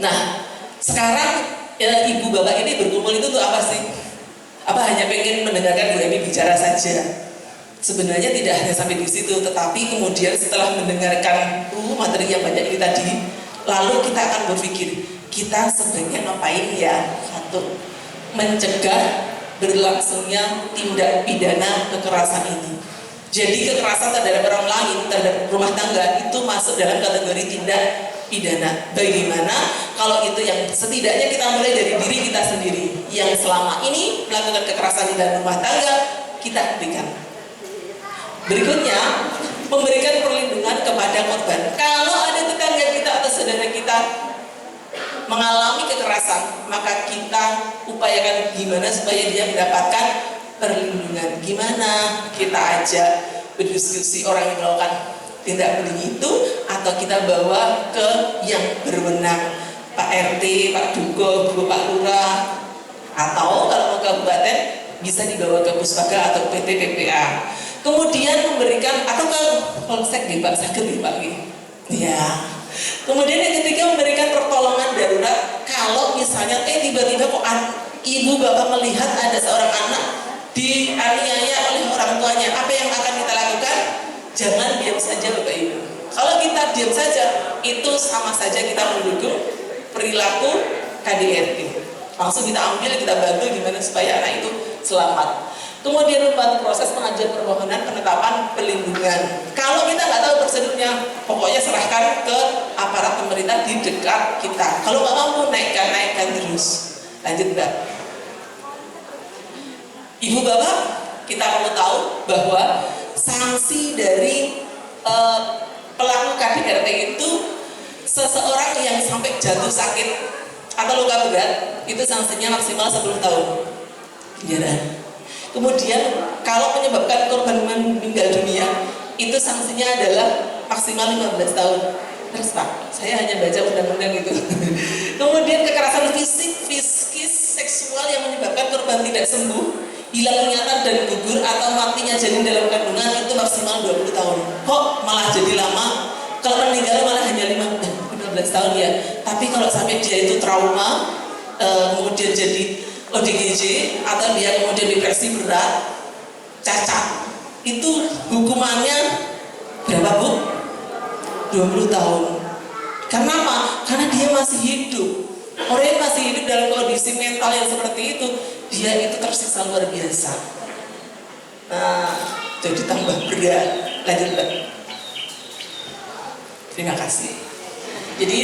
Nah sekarang ya, ibu bapak ini berkumpul itu untuk apa sih? Apa hanya pengen mendengarkan Bu Emi bicara saja? Sebenarnya tidak hanya sampai di situ, tetapi kemudian setelah mendengarkan materi yang banyak ini tadi, lalu kita akan berpikir, kita sebaiknya ngapain ya? Satu, mencegah berlangsungnya tindak pidana kekerasan ini. Jadi kekerasan terhadap orang lain, terhadap rumah tangga itu masuk dalam kategori tindak pidana. Bagaimana kalau itu yang setidaknya kita mulai dari diri kita sendiri yang selama ini melakukan kekerasan di dalam rumah tangga, kita hentikan. Berikutnya, memberikan perlindungan kepada korban. Kalau ada tetangga kita atau saudara kita mengalami kekerasan, maka kita upayakan gimana supaya dia mendapatkan perlindungan. Gimana kita ajak berdiskusi orang yang melakukan tindak bullying itu, atau kita bawa ke yang berwenang, Pak RT, Pak Duko, Bu Pak Lurah, atau kalau mau kabupaten bisa dibawa ke Puspaga atau PT PPA. Kemudian memberikan, atau ke polsek di Pak Sakit di Pak ya. Kemudian yang ketiga, memberikan pertolongan darurat kalau misalnya tiba-tiba kok ibu bapak melihat ada seorang anak dianiaya oleh orang tuanya. Apa yang akan kita lakukan? Jangan diam saja Bapak Ibu. Kalau kita diam saja, itu sama saja kita mendukung perilaku KDRT. Langsung kita ambil, kita bantu gimana supaya anak itu selamat. Kemudian membantu proses pengajuan permohonan penetapan perlindungan. Kalau kita nggak tahu prosedurnya, pokoknya serahkan ke aparat pemerintah di dekat kita. Kalau nggak mampu, naikkan terus. Lanjut Mbak. Ibu bapak, kita perlu tahu bahwa sanksi dari pelaku KDRT itu seseorang yang sampai jatuh sakit atau luka berat, itu sanksinya maksimal 10 tahun penjara. Kemudian kalau menyebabkan korban meninggal dunia, itu sanksinya adalah maksimal 15 tahun. Terus Pak, saya hanya baca undang-undang itu. Kemudian kekerasan fisik, psikis, seksual yang menyebabkan korban tidak sembuh, hilang ingatan dan gugur atau matinya janin dalam kandungan, itu maksimal 20 tahun. Kok malah jadi lama? Kalau meninggal malah hanya 15 tahun ya. Tapi kalau sampai dia itu trauma, kemudian jadi ODGJ atau dia kemudian depresi berat, cacat, itu hukumannya berapa Bu? 20 tahun. Karena apa? Karena dia masih hidup. Orang yang masih hidup dalam kondisi mental yang seperti itu, dia itu tersiksa luar biasa. Nah, jadi tambah berat. Lanjut Mbak. Terima kasih. Jadi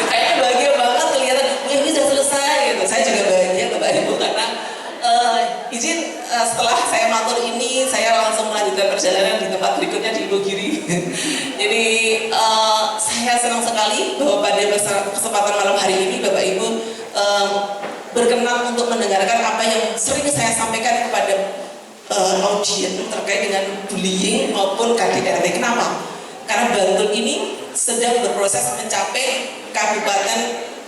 kayaknya bahagia banget kelihatan, ini sudah selesai gitu. Saya juga bahagia Bapak Ibu karena izin setelah saya matur ini, saya langsung melanjutkan perjalanan di tempat berikutnya di Ibogiri. Jadi saya senang sekali bahwa pada kesempatan malam hari ini Bapak Ibu berkenan untuk mendengarkan apa yang sering saya sampaikan kepada audiens terkait dengan bullying maupun KDRT. Kenapa? Karena Bantul ini sedang berproses mencapai Kabupaten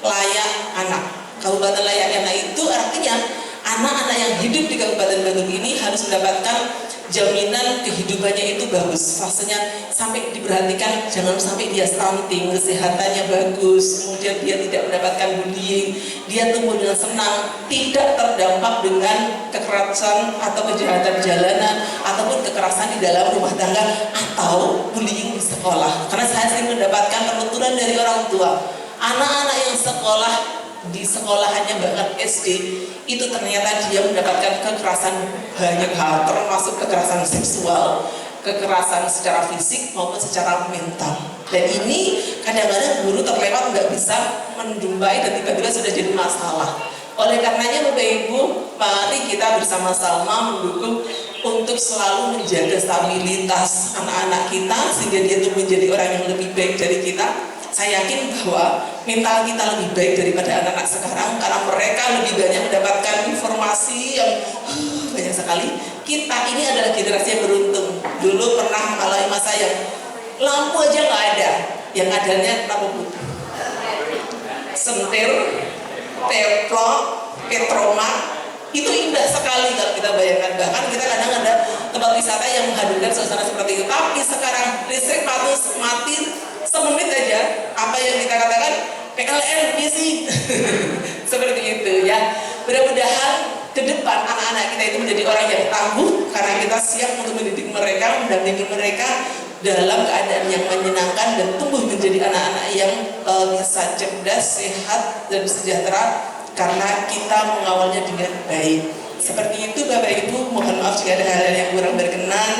Layak Anak. Kabupaten Layak Anak itu artinya anak-anak yang hidup di Kabupaten Bantul ini harus mendapatkan jaminan kehidupannya itu bagus, fasenya sampai diperhatikan, jangan sampai dia stunting, kesehatannya bagus, kemudian dia tidak mendapatkan bullying, dia tumbuh dengan senang, tidak terdampak dengan kekerasan atau kejahatan jalanan ataupun kekerasan di dalam rumah tangga atau bullying di sekolah. Karena saya sering mendapatkan penuturan dari orang tua, anak-anak yang sekolah di sekolahannya bahkan SD itu ternyata dia mendapatkan kekerasan banyak hal, termasuk kekerasan seksual, kekerasan secara fisik maupun secara mental. Dan ini kadang-kadang guru terlewat nggak bisa menjumpai dan tiba-tiba sudah jadi masalah. Oleh karenanya Bapak Ibu, mari kita bersama-sama mendukung untuk selalu menjaga stabilitas anak-anak kita sehingga dia itu menjadi orang yang lebih baik dari kita. Saya yakin bahwa mental kita lebih baik daripada anak-anak sekarang karena mereka lebih banyak mendapatkan informasi yang banyak sekali. Kita ini adalah generasi yang beruntung. Dulu pernah mengalami masa yang lampu aja nggak ada, yang adanya lampu putih, sentir, teplok, petromak, itu indah sekali kalau kita bayangkan. Bahkan kita kadang ada tempat wisata yang menghadirkan suasana seperti itu. Tapi sekarang listrik mati semenit aja, apa yang kita katakan PLN misi seperti itu ya. Mudah-mudahan ke depan anak-anak kita itu menjadi orang yang tangguh karena kita siap untuk mendidik mereka, mendampingi mereka dalam keadaan yang menyenangkan dan tumbuh menjadi anak-anak yang bisa cerdas, sehat dan sejahtera karena kita mengawalnya dengan baik. Seperti itu Bapak Ibu, mohon maaf jika ada hal-hal yang kurang berkenan.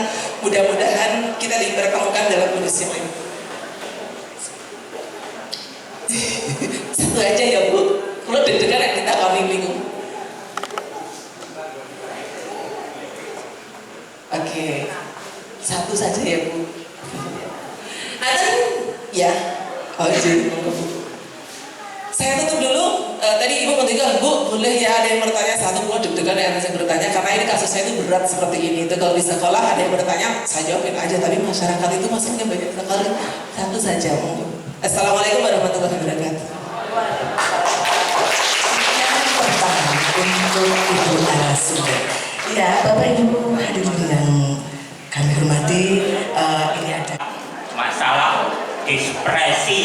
Mudah-mudahan kita dipertemukan dalam kondisi yang lain. Satu aja ya Bu, kalau deg-degan ya kita keliling. Oke, satu saja ya Bu. Ada ya, jadi Bu. Saya tutup dulu. Tadi Ibu mentinggal Bu, boleh ya ada yang bertanya satu, Bu deg-degan ya saya bertanya karena ini kasus saya itu berat seperti ini. Itu kalau di sekolah ada yang bertanya, saya jawabin aja. Tapi masyarakat itu maksudnya banyak sekali. Satu saja Bu. Assalamualaikum warahmatullahi wabarakatuh. Untuk Ibu narasumber. Ya, Bapak Ibu hadirin yang kami hormati, ini ada masalah depresi.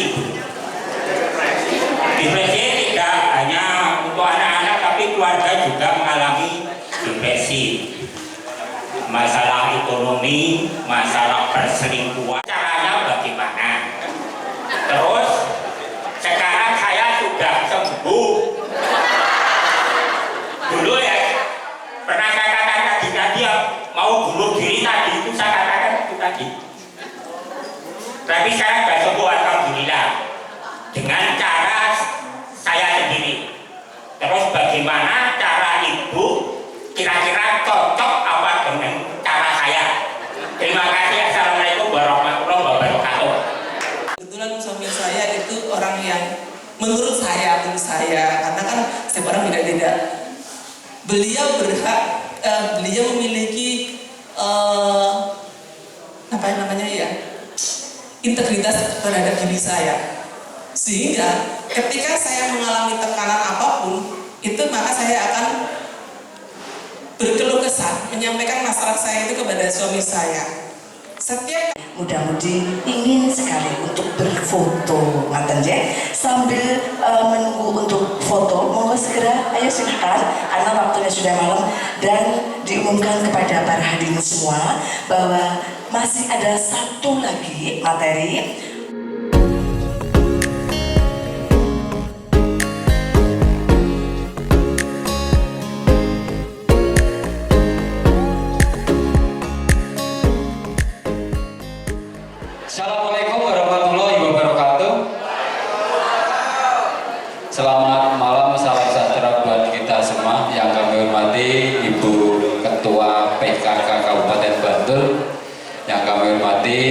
Depresi tidak hanya untuk anak-anak, tapi keluarga juga mengalami depresi. Masalah ekonomi, masalah perselingkuhan. Caranya bagaimana? Terus sekarang saya sudah sembuh. Dulu ya pernah saya katakan tadi mau bunuh diri tadi itu saya katakan itu tadi. Tapi sekarang sudah sembuh alhamdulillah dengan cara saya sendiri. Terus bagaimana cara Ibu kira-kira cocok apa dengan cara saya? Terima kasih. Assalamualaikum warahmatullahi wabarakatuh. Kebetulan suami saya itu orang yang menurut saya setiap orang beda-beda. Beliau berhak, beliau memiliki apa namanya ya, integritas terhadap diri saya, sehingga ketika saya mengalami tekanan apapun itu, maka saya akan berkeluh kesah menyampaikan masalah saya itu kepada suami saya. Setiap mudah-mudi ingin sekali untuk berfoto ngaten ya, sambil menunggu untuk foto, monggo segera, ayo silahkan, karena waktunya sudah malam. Dan diumumkan kepada para hadirin semua bahwa masih ada satu lagi materi. Assalamualaikum warahmatullahi wabarakatuh. Selamat malam, salam sejahtera buat kita semua. Yang kami hormati Ibu Ketua PKK Kabupaten Bantul, yang kami hormati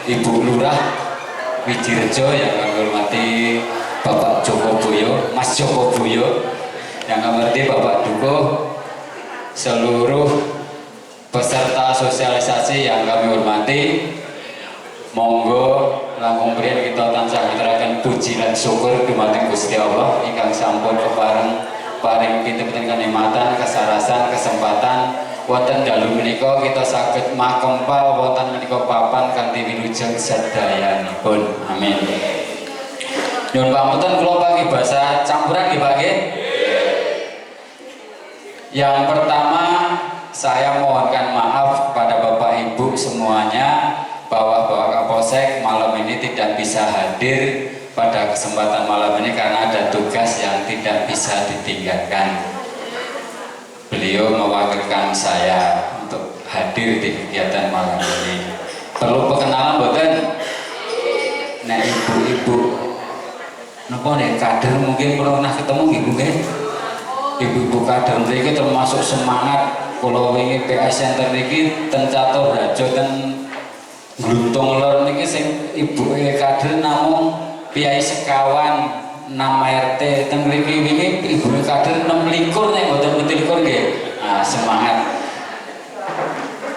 Ibu Lurah Wijirejo, yang kami hormati Bapak Joko Boyo, Mas Joko Boyo, yang kami hormati Bapak Duko, seluruh peserta sosialisasi yang kami hormati. Monggo langkung priyen kita tansah ngaturaken puji lan syukur dumateng Gusti Allah ingkang sampun kepareng paring pinten-pinten kenikmatan, kesarasan, kesempatan wonten dalu menika kita saged makempal wonten menika papan kanthi wilujeng sedayanipun. Amin. Nyuwun pamunten kula pakai bahasa campuran nggih Pak nggih. Yang pertama, saya mohonkan maaf kepada Bapak Ibu semuanya bahwa Bapak Kapolsek malam ini tidak bisa hadir pada kesempatan malam ini karena ada tugas yang tidak bisa ditinggalkan. Beliau mewakilkan saya untuk hadir di kegiatan malam ini. Perlu perkenalan boten? Nah, ibu-ibu napa nek kader mungkin pernah ketemu ibu nggih? Ibu-ibu kader mriki termasuk semangat kula wingi PS Center niki ten Catur Rajo ten Gluntung lor niki sing ibuke kader namung piyai sekawan 6 RT teng mriki wingi ibuke kader 6 likur nek mboten 7 likur nggih. Nah, semangat.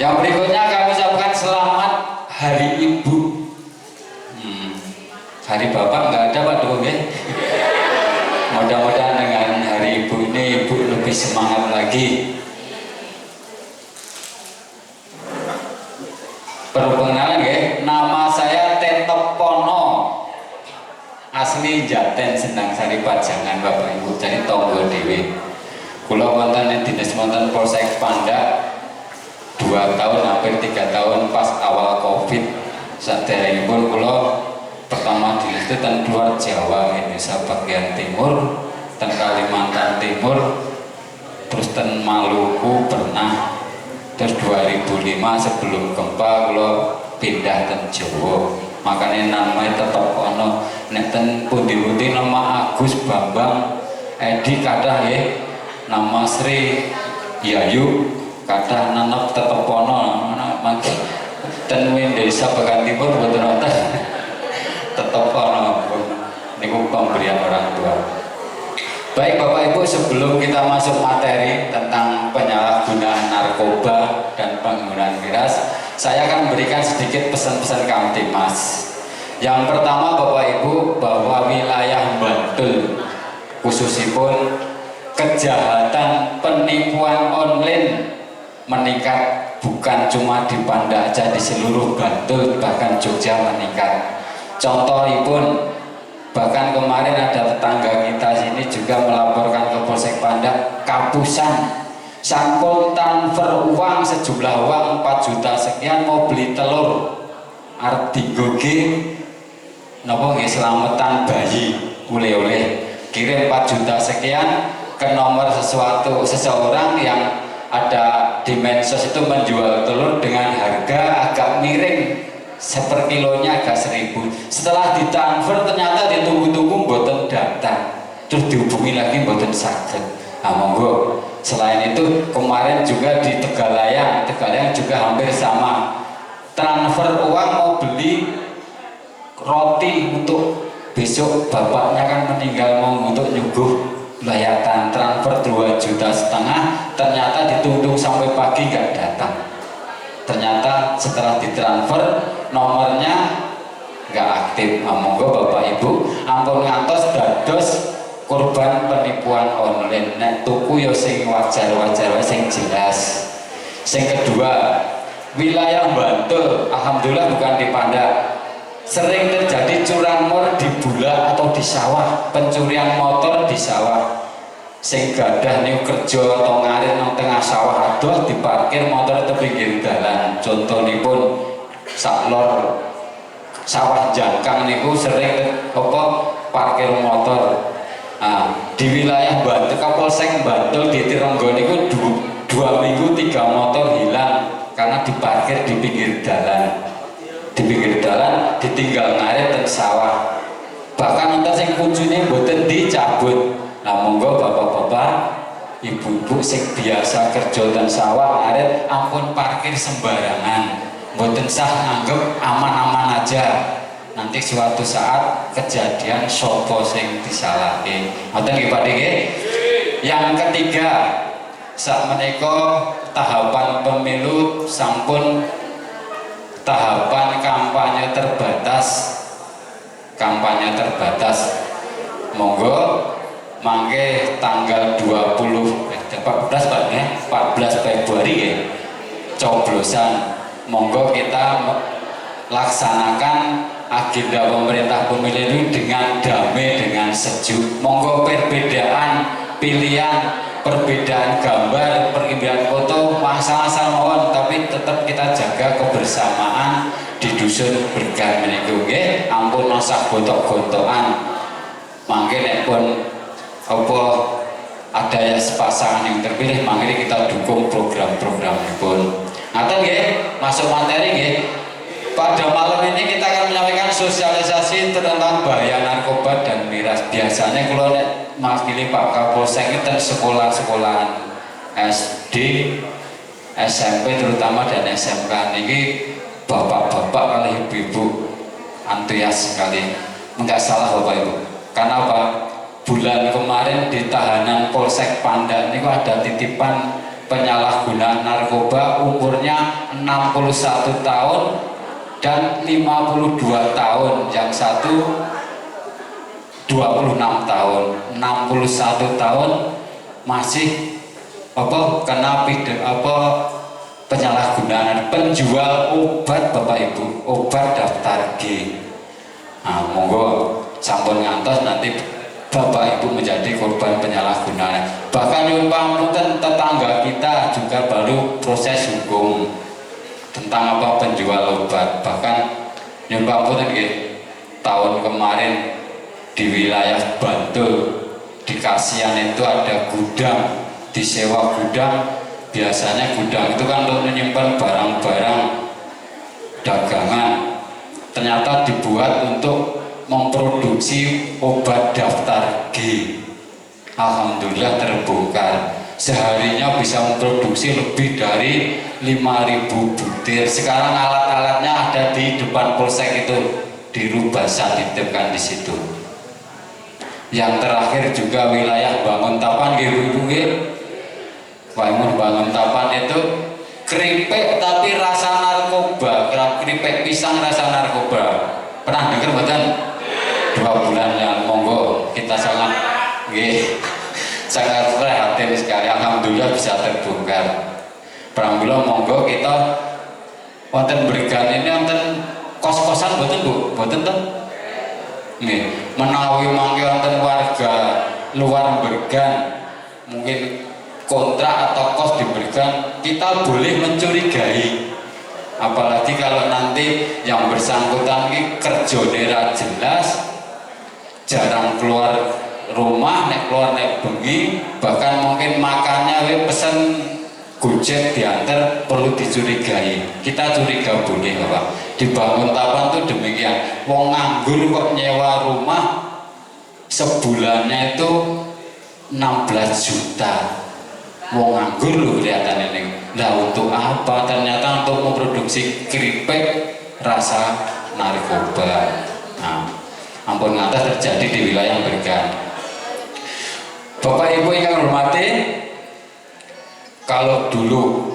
Yang berikutnya kami ucapkan selamat Hari Ibu. Hari Bapak nggak ada Pak Duko nggih. Mudah-mudahan dengan Hari Ibu ini Ibu lebih semangat lagi. Perlu pengenalan nggih, nama saya Tentopono, asli Jaten Sendang Sari Pajangan Bapak Ibu, jadi tonggo dewi. Kula wonten dinas wonten Polsek Pandak 2 tahun hampir 3 tahun pas awal Covid. Saderengipun kula pertama dinas itu ten luar Jawa, Indonesia bagian timur, ten Kalimantan Timur, terus ten Maluku pernah. Terus 2005 sebelum gempa kalau pindah ke Jawa, makanya namanya tetap ono. Nek ten pundi-pundi nama Agus Bambang Edi kathah ya, nama Sri Yayu kathah nanep tetap ono. Ten Desa Bagan Timur boten wonten tetap ono. Niku pemberian orang tua. Baik Bapak Ibu, sebelum kita masuk materi tentang penyalahgunaan narkoba dan penggunaan miras, saya akan memberikan sedikit pesan-pesan Kamtibmas. Yang pertama Bapak Ibu, bahwa wilayah Bantul khususipun kejahatan penipuan online meningkat, bukan cuma di Pandak aja, di seluruh Bantul bahkan Jogja meningkat. Contohipun, bahkan kemarin ada tetangga kita sini juga melaporkan ke Polsek Pandak kapusan sampun transfer uang sejumlah uang 4 juta sekian mau beli telur arep digoge napa nggih selamatan bayi oleh-oleh kirim 4 juta sekian ke nomor seseorang yang ada di medsos itu menjual telur dengan harga agak miring, seperkilonya agak 1.000. Setelah ditransfer ternyata ditunggu-tunggu mboten datang, terus dihubungi lagi mboten saged. Nah monggo. Selain itu kemarin juga di Tegalayang juga hampir sama, transfer uang mau beli roti untuk besok bapaknya kan meninggal, mau untuk nyuguh kelihatan transfer 2,5 juta, ternyata ditunggu sampai pagi nggak datang. Ternyata setelah ditransfer nomornya nggak aktif. Monggo Bapak Ibu ampun ngantos dados korban penipuan online. Nek tuku ya sing wajar-wajar sing jelas. Sing kedua, wilayah Bantul alhamdulillah bukan di Pandak, sering terjadi curanmor di bulak atau di sawah, pencurian motor di sawah. Sing gadah niku kerja atau ngarit nang tengah sawah adoh diparkir motor tepi pinggir dalan. Contonipun sak lor sawah jangkang niku sering parkir motor. Nah, di wilayah Bantul Kapolsek Bantul di Tironggo niku 2 minggu 3 motor hilang karena diparkir di pinggir dalan. Di pinggir dalan ditinggal ngarit teng sawah. Bahkan enten sing kuncine mboten dicabut. Nah, monggo bapak-bapak, ibu-ibu sing biasa kerja dan sawah ngarit ampun parkir sembarangan, mboten sah nganggep aman-aman aja. Nanti suatu saat kejadian sopo sing disalahke. Ngoten nggih Pak nggih. Yang ketiga, sak menika tahapan pemilu sampun tahapan kampanye terbatas. Kampanye terbatas. Monggo mangke tanggal 14 Pak ya, 14 Februari ya, coblosan. Monggo kita laksanakan agenda pemerintah pemilu ini dengan damai, dengan sejuk. Monggo perbedaan pilihan, perbedaan gambar, perbedaan foto asal-asal mawon, tapi tetap kita jaga kebersamaan di dusun berkah menika nggih. Ampun nosah gontok-gontokan. Mangke nek pun apa ada ya pasangan yang terpilih, mangke kita dukung program-program pun. Ngaten nggih, masuk materi nggih. Pada malam ini kita akan menyampaikan sosialisasi tentang bahaya narkoba dan miras. Biasanya kalau mewakili Pak Kapolsek itu sekolah-sekolahan SD, SMP terutama dan SMK ini bapak-bapak kali ibu-ibu antusias sekali. Enggak salah Bapak Ibu. Karena apa? Bulan kemarin di tahanan Polsek Pandak ini ada titipan penyalahgunaan narkoba umurnya 61 tahun dan 52 tahun. Yang satu 26 tahun, 61 tahun masih kena penyalahgunaan penjual obat Bapak Ibu, obat daftar G. Nah, monggo sampun ngantos nanti Bapak Ibu menjadi korban penyalahgunaan. Bahkan nyuwun pamunten tetangga kita juga baru proses hukum tentang penjual obat. Bahkan nyuwun pamunten nggih, tahun kemarin di wilayah Bantul di Kasihan itu ada gudang, disewa gudang. Biasanya gudang itu kan untuk menyimpan barang-barang dagangan. Ternyata dibuat untuk memproduksi obat daftar G. Alhamdulillah terbongkar. Seharinya bisa memproduksi lebih dari 5.000 butir. Sekarang alat-alatnya ada di depan polsek itu, di Rubasan dititipkan di situ. Yang terakhir juga wilayah Banguntapan, Banguntapan itu keripik tapi rasa narkoba, keripik pisang rasa narkoba. Pernah dengar bukan? 2 bulan yang monggo kita sangat prihatin sekali. Alhamdulillah bisa terbongkar. Pramila monggo kita wonten Bergan ini wonten kos-kosan mboten Bu? Mboten to? Nggih, menawi mangke wonten warga luar Bergan mungkin kontrak atau kos di Bergan, kita boleh mencurigai. Apalagi kalau nanti yang bersangkutan ini kerjane ra jelas, jarang keluar rumah, nek keluar nek bengi, bahkan mungkin makannya pesen Gojek diantar, perlu dicurigai. Kita curiga boleh Bapak. Di Banguntapan tuh demikian. Wong nganggur kok nyewa rumah sebulannya itu 16 juta. Wong nganggur loh kelihatan ini. Nah untuk apa? Ternyata untuk memproduksi keripik rasa narkoba. Nah, ampun ngatas terjadi di wilayah Bergan. Bapak Ibu yang hormati, kalau dulu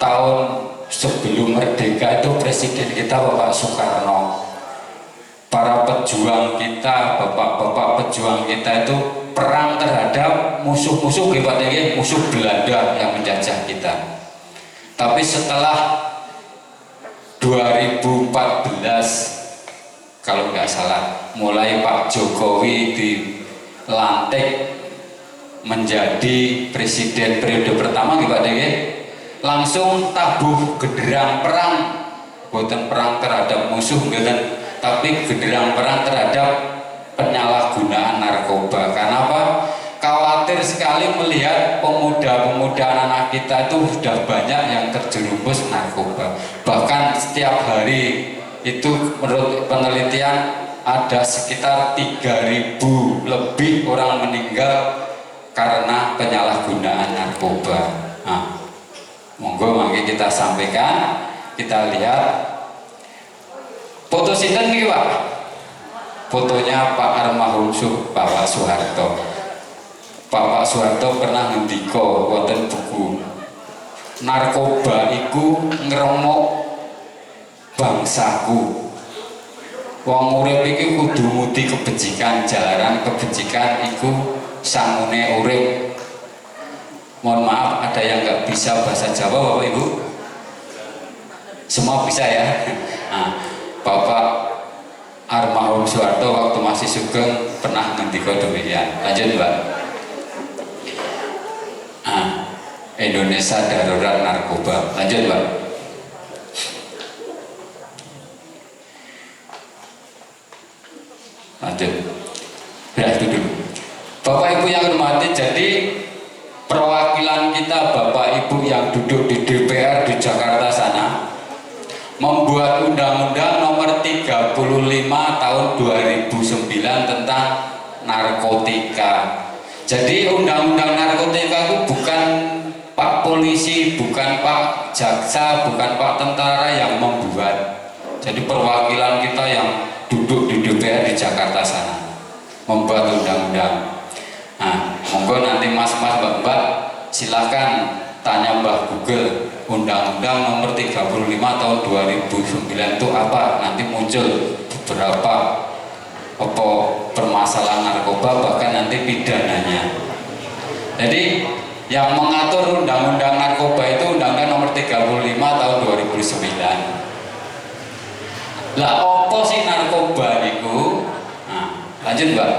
tahun sebelum merdeka itu presiden kita Bapak Soekarno, para pejuang kita, bapak-bapak pejuang kita itu perang terhadap musuh-musuh hebatnya, musuh Belanda yang menjajah kita. Tapi setelah 2014 kalau nggak salah, mulai Pak Jokowi dilantik menjadi presiden periode pertama Pak DG, langsung tabuh genderang perang, bukan perang terhadap musuh, bukan, tapi genderang perang terhadap penyalahgunaan narkoba. Karena apa? Khawatir sekali melihat pemuda-pemuda anak kita itu sudah banyak yang terjerumus narkoba. Bahkan setiap hari itu menurut penelitian ada sekitar 3.000 lebih orang meninggal karena penyalahgunaan narkoba. Nah, monggo mangke kita sampaikan, kita lihat foto sinten niki Pak. Fotonya Pak almarhum Bapak Soeharto. Bapak Soeharto pernah ngendika wonten buku, narkoba iku ngremuk bangsaku. Wong urip iki kudu mudi kebencikan, jalaran kebencikan iku sangune urip. Mohon maaf ada yang nggak bisa bahasa Jawa Bapak Ibu? Semua bisa ya? Nah, Bapak almarhum Soeharto waktu masih sugeng pernah ngendika demikian. Lanjut Mbak. Nah, Indonesia darurat narkoba. Lanjut Mbak. Lanjut. Ya itu dulu. Bapak Ibu yang hormati, jadi perwakilan kita Bapak Ibu yang duduk di DPR di Jakarta sana membuat undang-undang nomor 35 tahun 2009 tentang narkotika. Jadi undang-undang narkotika itu bukan Pak polisi, bukan Pak jaksa, bukan Pak tentara yang membuat. Jadi perwakilan kita yang duduk di DPR di Jakarta sana membuat undang-undang. Nah, monggo nanti mas-mas mbak-mbak silakan tanya Mbah Google Undang-Undang nomor 35 tahun 2009 itu apa, nanti muncul beberapa permasalahan narkoba, bahkan nanti pidananya. Jadi yang mengatur undang-undang narkoba itu Undang-Undang nomor 35 tahun 2009. Lah apa sih narkoba niku? Nah, lanjut Mbak.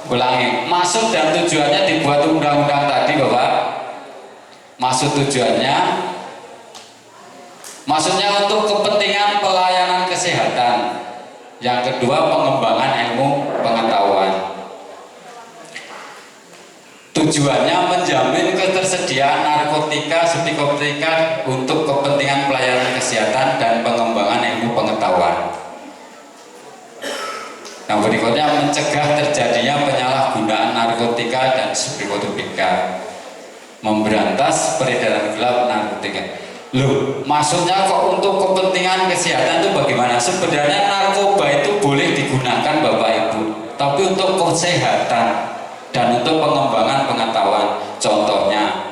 Ulangi, maksud dan tujuannya dibuat undang-undang tadi Bapak. Maksud tujuannya, maksudnya untuk kepentingan pelayanan kesehatan. Yang kedua, pengembangan ilmu pengetahuan. Tujuannya menjamin ketersediaan narkotika, subtikoptika untuk kepentingan pelayanan kesehatan dan pengembangan ilmu pengetahuan. Yang berikutnya, mencegah terjadinya penyalahgunaan narkotika dan subtikoptika, memberantas peredaran gelap narkotika. Loh, maksudnya kok untuk kepentingan kesehatan itu bagaimana? Sebenarnya narkoba itu boleh digunakan Bapak Ibu, tapi untuk kesehatan dan untuk pengembangan pengetahuan. Contohnya,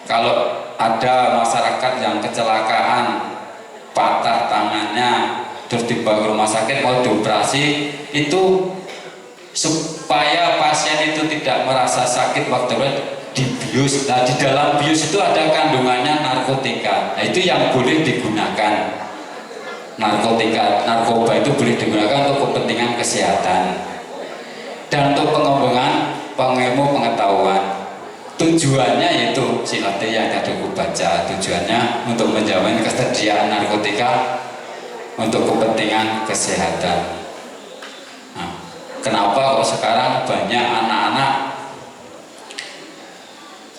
kalau ada masyarakat yang kecelakaan, patah tangannya, terus dibawa ke rumah sakit mau dioperasi, itu supaya pasien itu tidak merasa sakit waktu dibius. Nah, di dalam bius itu ada kandungannya narkotika. Nah, itu yang boleh digunakan. Narkoba itu boleh digunakan untuk kepentingan kesehatan dan untuk pengembangan pengilmu pengetahuan. Tujuannya yaitu silatnya yang tadi aku baca, tujuannya untuk menjamin ketersediaan narkotika untuk kepentingan kesehatan. Nah, kenapa kok sekarang banyak anak-anak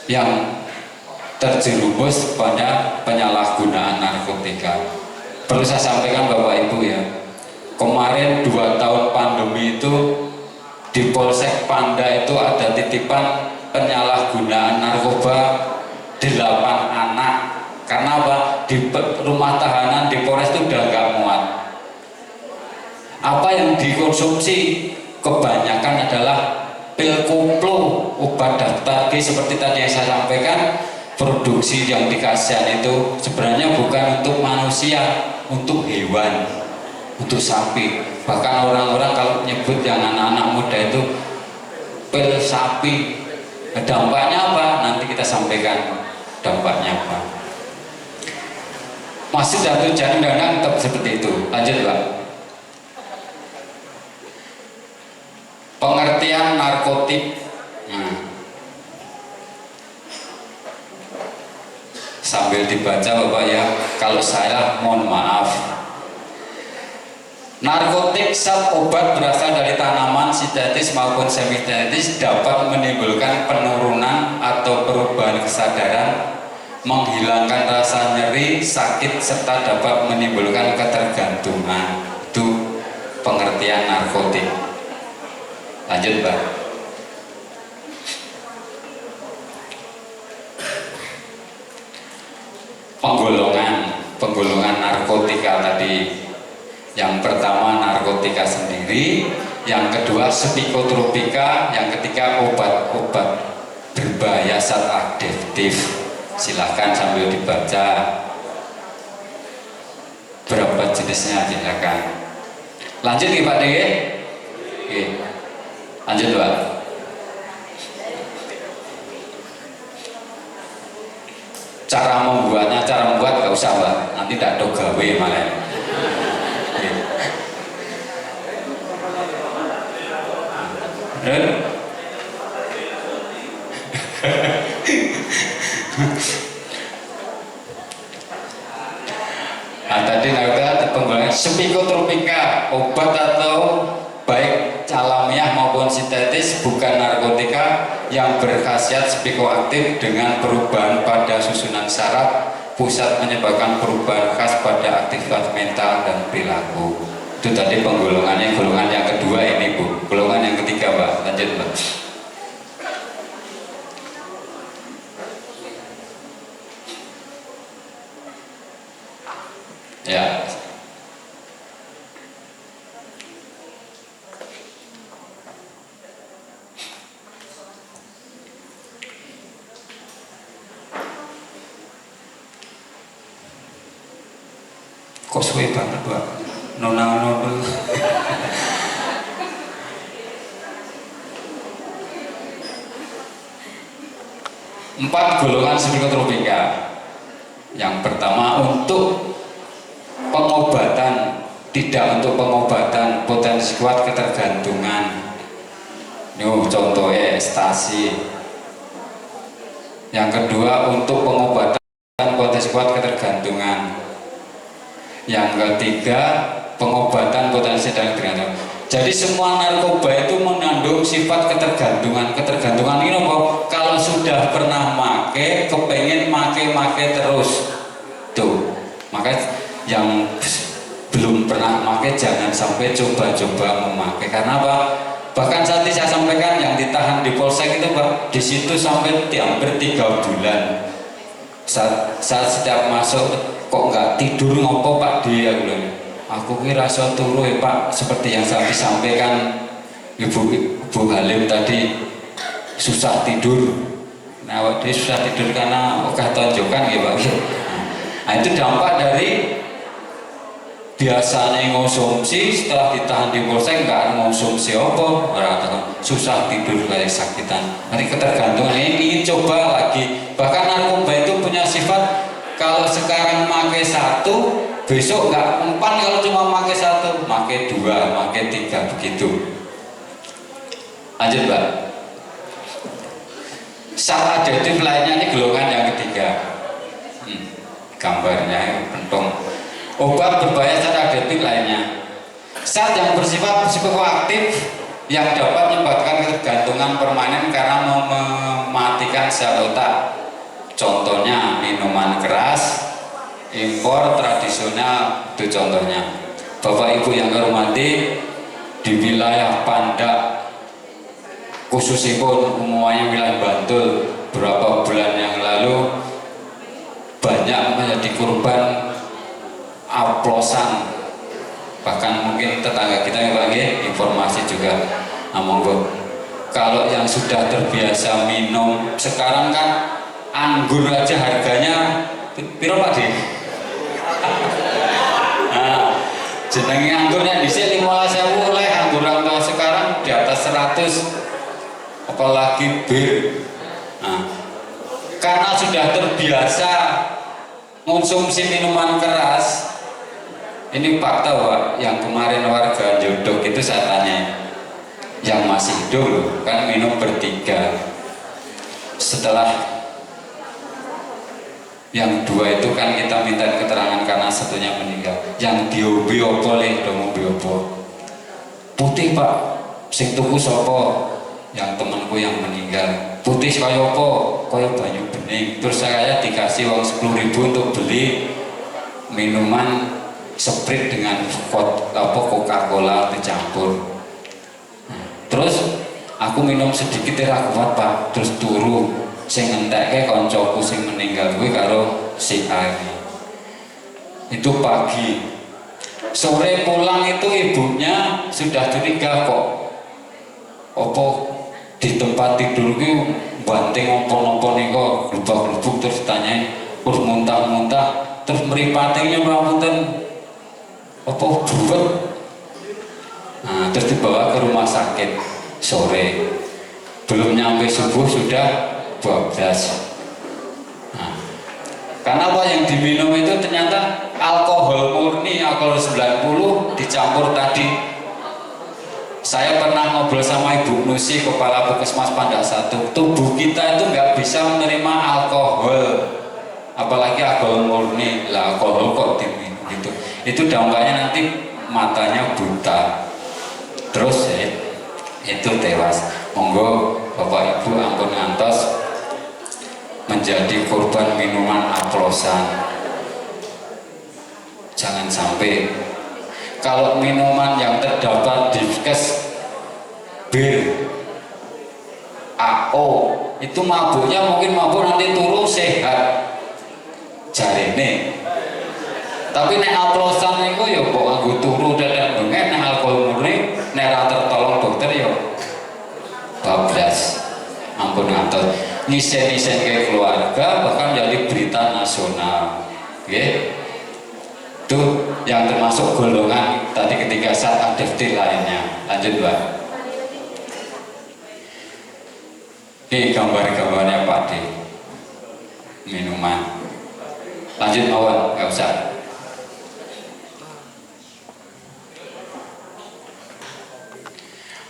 yang terjerumus pada penyalahgunaan narkotika? Perlu saya sampaikan Bapak Ibu ya, kemarin 2 tahun pandemi itu di Polsek Panda itu ada titipan penyalahgunaan narkoba 8 anak. Karena apa? Di rumah tahanan di Polres itu udah nggak muat. Apa yang dikonsumsi kebanyakan adalah pil kuplu, obat daftar G seperti tadi yang saya sampaikan. Produksi yang di kasihan itu sebenarnya bukan untuk manusia, untuk hewan, untuk sapi. Bahkan orang-orang kalau nyebut yang anak-anak muda itu pil sapi. Dampaknya apa? Nanti kita sampaikan dampaknya apa. Maksud dan tujuan undang-undang tetap seperti itu. Lanjut, Pak. Pengertian narkotik. Sambil dibaca Bapak ya, kalau saya mohon maaf. Narkotik zat obat berasal dari tanaman sintetis maupun semi-sintetis dapat menimbulkan penurunan atau perubahan kesadaran, menghilangkan rasa nyeri, sakit, serta dapat menimbulkan ketergantungan. Itu pengertian narkotik. Lanjut, Pak. Penggolongan narkotika tadi. Yang pertama narkotika sendiri, yang kedua psikotropika, yang ketiga obat-obat berbahaya zat adiktif. Silahkan sambil dibaca berapa jenisnya, silahkan. Lanjut nih Pak Dewi. Oke. Lanjut Pak. Cara membuat gak usah Pak, nanti tidak do gawe malah. Nah tadi narkotika penggolongan psikotropika, obat atau baik alamiah maupun sintetis bukan narkotika yang berkhasiat psikoaktif dengan perubahan pada susunan saraf pusat menyebabkan perubahan khas pada aktivitas mental dan perilaku. Itu tadi penggolongannya, golongan yang kedua ini Bu. Golongan yang ketiga Pak, lanjut Pak. Ya. Kok suwe banget Pak? Nona. Empat golongan psikotropika. Yang pertama untuk pengobatan, tidak untuk pengobatan potensi kuat ketergantungan. Ini contohnya ekstasi. Yang kedua untuk pengobatan potensi kuat ketergantungan. Yang ketiga pengobatan potensi dan ketergantungan. Jadi semua narkoba itu mengandung sifat ketergantungan. Ketergantungan ini apa? Kalau sudah pernah make, kepengen make terus. Tuh, maka yang belum pernah make jangan sampai coba-coba memakai. Karena apa? Bahkan saat ini saya sampaikan yang ditahan di polsek itu Pak, di situ sampai hampir 3 bulan. Saat setiap masuk kok nggak tidur ngopo Pak dia bilang. Aku kira rasa turu ya Pak, seperti yang saya disampaikan Ibu Halim tadi, susah tidur. Nah, dia susah tidur karena oke tonjokan ya Pak. Nah, itu dampak dari biasanya ngonsumsi, setelah ditahan di polsek nggak ngonsumsi apa, orang susah tidur kayak sakitan. Nanti ketergantungan ini ingin coba lagi. Bahkan narkoba itu punya sifat kalau sekarang pakai satu, besok nggak mempan. Kalau cuma pakai satu, pakai 2, pakai 3 begitu. Lanjut Mbak. Zat adiktif lainnya ini golongan yang ketiga. Gambarnya pentong. Obat berbahaya zat adiktif lainnya. Zat yang bersifat psikoaktif yang dapat menyebabkan ketergantungan permanen karena mematikan sel otak. Contohnya minuman keras, impor tradisional, itu contohnya. Bapak Ibu yang hormati, di wilayah Pandak, khususipun umumnya wilayah Bantul, beberapa bulan yang lalu banyak menjadi korban oplosan. Bahkan mungkin tetangga kita yang bagi informasi juga Nah, monggo. Kalau yang sudah terbiasa minum, sekarang kan anggur aja harganya piro Pak Di? Nah, jenenge anggurnya dhisik 15.000 oleh anggur rantau sekarang di atas 100, apalagi bir. Nah, karena sudah terbiasa konsumsi minuman keras, ini fakta Pak, yang kemarin warga Jodok itu saya tanya, yang masih hidup loh, kan minum bertiga. Setelah yang dua itu kan kita minta keterangan karena satunya meninggal. Yang diobi opo le, dong opo putih Pak, sing tuku sopo, yang temanku yang meninggal. Putih kaya apa? Kaya banyu bening. Terus saya dikasih uang 10.000 untuk beli minuman Sprite dengan Coca-Cola dicampur. Terus aku minum sedikit ya kuat Pak. Terus turu sing ngentekke koncoku sing meninggal kuwi karo si A. Itu pagi. Sore pulang itu ibunya sudah curiga kok. Apa di tempat tidur ku banting opo-opo niko glubak-glubuk, terus tanyain terus muntah-muntah, terus mripate nyuwun apa buwet. Nah, terus dibawa ke rumah sakit sore, belum nyampe subuh sudah 12. Nah, karena apa yang diminum itu ternyata alkohol murni, alkohol 90 dicampur tadi. Saya pernah ngobrol sama Ibu Nusi, Kepala Puskesmas Pandak 1. Tubuh kita itu nggak bisa menerima alkohol, apalagi alkohol murni. Lah alkohol kok diminum gitu, itu dampaknya nanti matanya buta, terus itu tewas. Monggo Bapak Ibu ampun ngantos menjadi korban minuman oplosan. Jangan sampai. Kalau minuman yang terdapat di bir AO itu mabuknya mungkin mabuk nanti turu sehat jarene. Tapi nek oplosan itu ya kok anggo turu dan bengek, nek alkohol murni nek ra tertolong dokter ya bablas. Ampun ngantos nyisen-nyisen ke keluarga, bahkan jadi berita nasional. Nggih. Itu yang termasuk golongan tadi ketika saat adiktif lainnya. Lanjut Mbak. Ini gambar-gambarnya Pak D. Minuman. Lanjut mawon, nggak usah.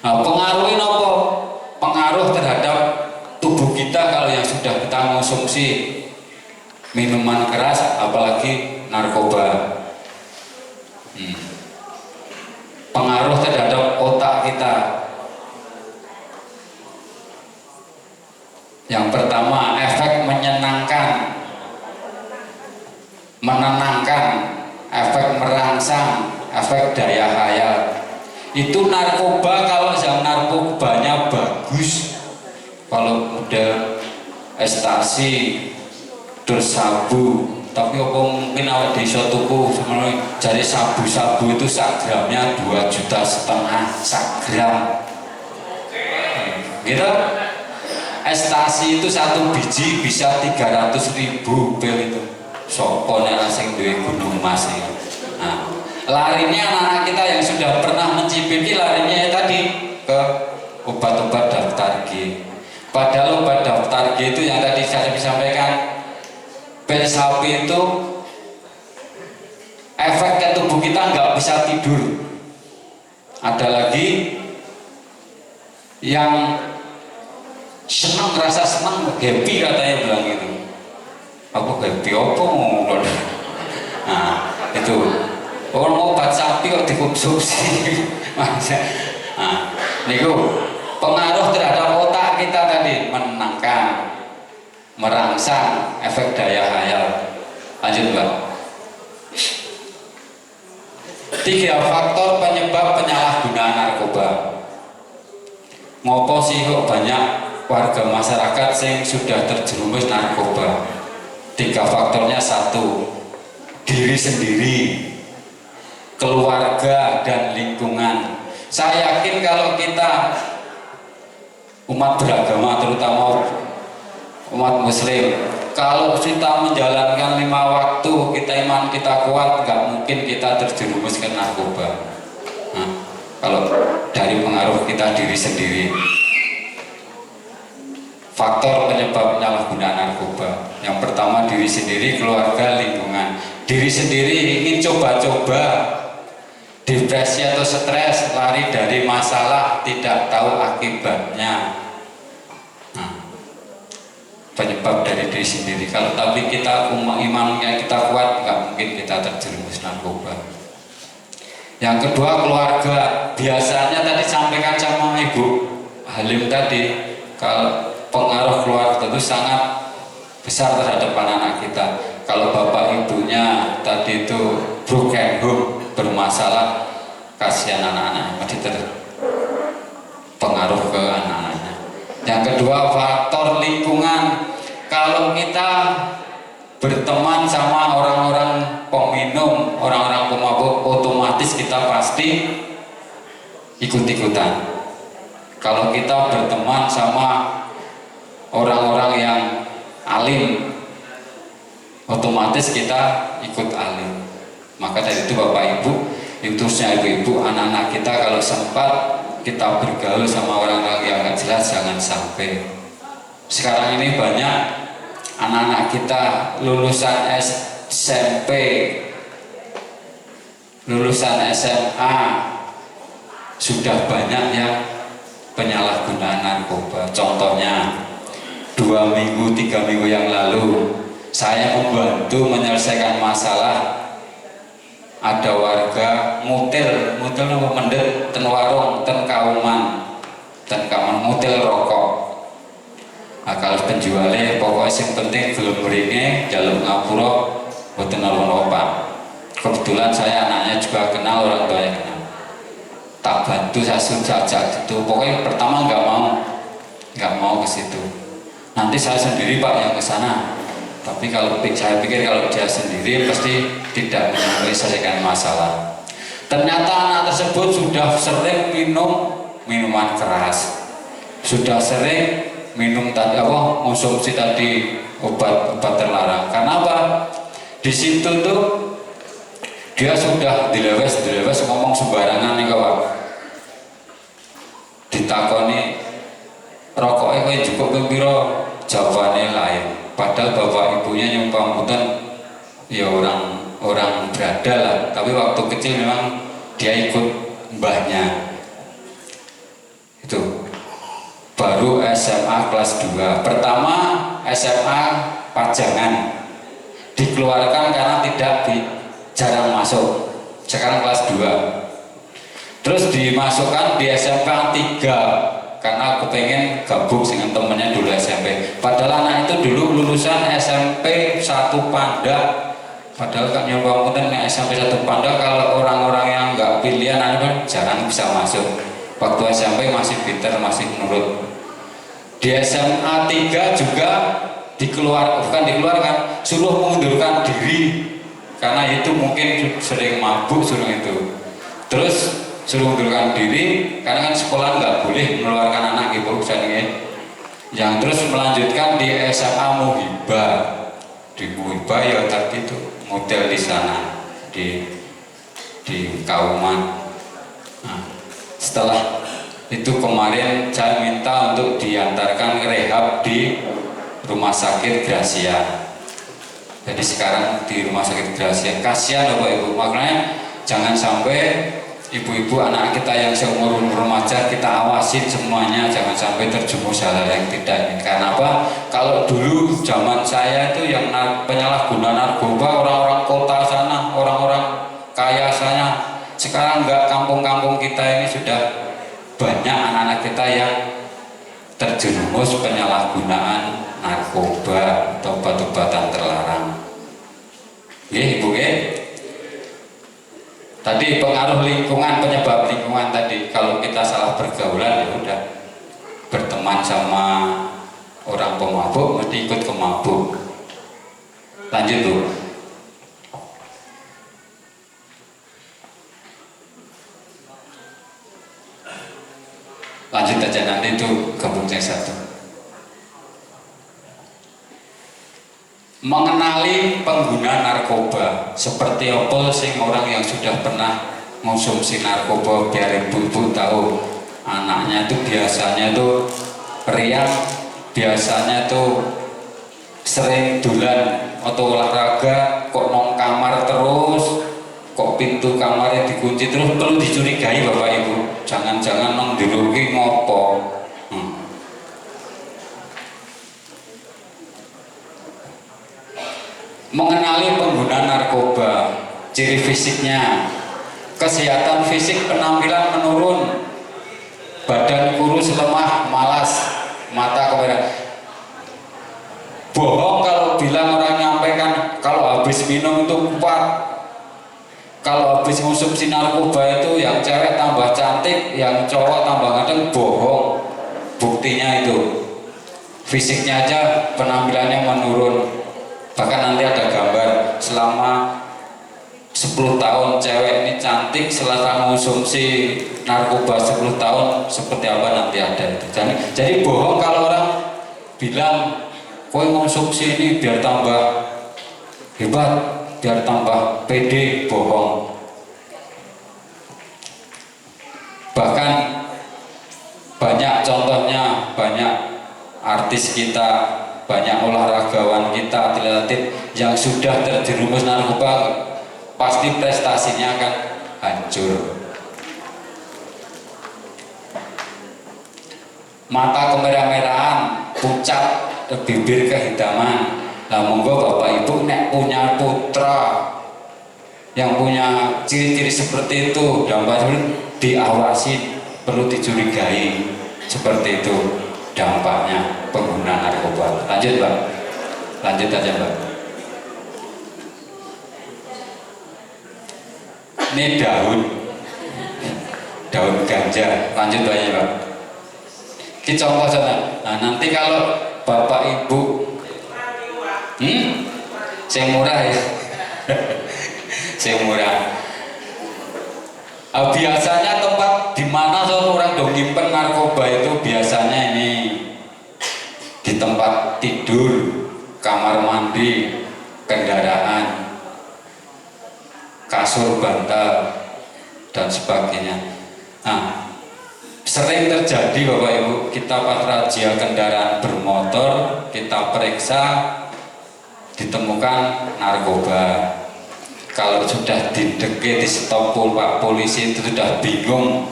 Nah, pengaruhin apa? Pengaruh terhadap tubuh kita kalau yang sudah kita konsumsi minuman keras, apalagi narkoba. Pengaruh terhadap otak kita. Yang pertama, efek menyenangkan, menenangkan, efek merangsang, efek daya khayal. Itu narkoba, kalau yang narkobanya bagus, kalau model ekstasi, terus sabu. Tapi apa mungkin awak desa tuku jadi sabu-sabu itu sak gramnya 2,5 juta sak gram. Gitu. Ekstasi itu satu biji bisa 300.000 pil itu. Sopo nek sing duwe gunung mas ya. Nah, larinya anak-anak kita yang sudah pernah mencicipi larinya tadi ke obat-obat daftar G. Padahal obat daftar G itu yang tadi saya sampaikan, pil sapi itu efek ke tubuh kita nggak bisa tidur. Ada lagi yang senang, rasa senang, happy katanya bilang itu. Aku happy apa ngomong? Nah itu orang obat sapi kok dikonsumsi. Nah, niku pengaruh terhadap otak kita tadi, menenangkan, merangsang, efek daya khayal. Lanjut Mbak. 3 faktor penyebab penyalahgunaan narkoba. Ngopo sih kok banyak warga masyarakat yang sudah terjerumus narkoba? 3 faktornya. 1, diri sendiri, keluarga dan lingkungan. Saya yakin kalau kita umat beragama terutama umat muslim, kalau kita menjalankan 5 waktu, kita iman kita kuat, nggak mungkin kita terjerumus ke narkoba. Nah, kalau dari pengaruh kita diri sendiri, faktor penyebab penyalahgunaan narkoba yang pertama diri sendiri, keluarga, lingkungan. Diri sendiri ingin coba-coba, depresi atau stres, lari dari masalah, tidak tahu akibatnya. Nah, penyebab dari diri sendiri. Kalau tapi kita imannya kita kuat, nggak mungkin kita terjerumus narkoba. Yang kedua, keluarga. Biasanya tadi sampaikan sama Ibu Halim tadi, kalau pengaruh keluarga itu sangat besar terhadap anak-anak kita. Kalau bapak ibunya tadi itu broken home, bermasalah, kasihan anak-anak, pasti terpengaruh ke anak-anaknya. Yang kedua, faktor lingkungan. Kalau kita berteman sama orang-orang peminum, orang-orang pemabuk, otomatis kita pasti ikut-ikutan. Kalau kita berteman sama orang-orang yang alim, otomatis kita ikut alim. Maka dari itu Bapak Ibu, khususnya ibu-ibu, anak-anak kita kalau sempat kita bergaul sama orang-orang yang nggak jelas, jangan sampai. Sekarang ini banyak anak-anak kita lulusan SMP, lulusan SMA, sudah banyak yang penyalahgunaan narkoba. Contohnya 2 minggu, 3 minggu yang lalu saya membantu menyelesaikan masalah. Ada warga mutil mendet ten warung, ten kauman mutil rokok. Nah, kalau penjualnya pokoknya yang penting belum beringe jalur ngapura boten napa. Kebetulan saya anaknya juga kenal, orang tuanya kenal. Tak bantu, saya ajak gitu. Pokoknya pertama nggak mau ke situ. Nanti saya sendiri Pak yang ke sana. Tapi kalau saya pikir kalau dia sendiri pasti tidak menyelesaikan masalah. Ternyata anak tersebut sudah sering minum minuman keras, sudah sering minum tadi konsumsi tadi obat-obat terlarang. Karena apa? Di situ tuh dia sudah dilewes ngomong sembarangan nih kawan. Ditakoni rokoknya kayak cukup pembiro, jawabannya lain. Padahal bapak ibunya nyumpang punten ya orang berada lah, tapi waktu kecil memang dia ikut mbahnya. Itu baru SMA kelas 2. Pertama SMA Pajangan dikeluarkan karena jarang masuk. Sekarang kelas 2. Terus dimasukkan di SMP 3 karena aku pengen gabung dengan temennya dulu SMP. Padahal anak itu dulu lulusan SMP 1 Panda. Padahal kan nyoba mungkin SMP 1 Panda, kalau orang-orang yang nggak pilihan kan jarang bisa masuk. Waktu SMP masih pinter, masih nurut. Di SMA 3 juga dikeluarkan, suruh mengundurkan diri karena itu mungkin sering mabuk, suruh itu. Terus suruh mengundurkan diri karena kan sekolah nggak boleh mengeluarkan anak ibu yang terus melanjutkan di SMA Muhibah. Di Muhibah ya tadi itu model di sana di Kauman. Nah, setelah itu kemarin saya minta untuk diantarkan rehab di Rumah Sakit Gracia. Jadi sekarang di Rumah Sakit Gracia. Kasihan Bapak Ibu, makanya jangan sampai ibu-ibu anak kita yang seumur remaja kita awasin semuanya, jangan sampai terjerumus hal yang tidak inginkan. Apa? Kalau dulu zaman saya itu yang penyalahguna narkoba orang-orang kota sana, orang-orang kaya sana. Sekarang enggak, kampung-kampung kita ini sudah banyak anak-anak kita yang terjerumus penyalahgunaan narkoba atau obat-obatan terlarang. Ibu tadi pengaruh lingkungan, penyebab lingkungan tadi. Kalau kita salah pergaulan ya udah berteman sama orang pemabuk, mesti ikut ke mabuk. Lanjut tuh. Lanjut aja nanti itu gabung saya satu. Mengenali pengguna narkoba seperti apa sing orang yang sudah pernah konsumsi narkoba, biar ibu-ibu tahu. Anaknya itu biasanya tuh riak, biasanya tuh sering dulan atau olahraga, kok nong kamar terus, kok pintu kamarnya dikunci terus, perlu dicurigai Bapak Ibu. Jangan-jangan nong dirugi ngopo. Mengenali pengguna narkoba, ciri fisiknya, kesehatan fisik, penampilan menurun, badan kurus, lemah, malas, mata kemerah. Bohong kalau bilang orang nyampaikan kalau habis minum itu kuat, kalau habis konsumsi narkoba itu yang cewek tambah cantik, yang cowok tambah ganteng. Bohong. Buktinya itu fisiknya aja penampilannya menurun. Bahkan nanti ada gambar selama 10 tahun cewek ini cantik setelah konsumsi narkoba 10 tahun seperti apa nanti ada itu. Jadi bohong kalau orang bilang kowe konsumsi ini biar tambah hebat, biar tambah pede. Bohong. Bahkan banyak contohnya, banyak artis kita, banyak olahragawan kita, atlet yang sudah terjerumus narkoba, pasti prestasinya akan hancur. Mata kemerah-merahan, pucat, bibir kehitaman. Nah, monggo Bapak Ibu nek punya putra yang punya ciri-ciri seperti itu, dampaknya diawasi, perlu dicurigai. Seperti itu dampaknya pengguna narkoba. Lanjut Mbak, lanjut aja Mbak. Ini daun ganja. Lanjut aja Mbak. Ini contoh sana. Nah, nanti kalau Bapak Ibu saya murah ya. Saya murah. Biasanya tempat di mana orang nyimpen narkoba itu biasanya ini di tempat tidur, kamar mandi, kendaraan, kasur, bantal, dan sebagainya. Nah, sering terjadi Bapak Ibu, kita pas razia kendaraan bermotor, kita periksa, ditemukan narkoba. Kalau sudah dideke, di stop Pak polisi itu sudah bingung,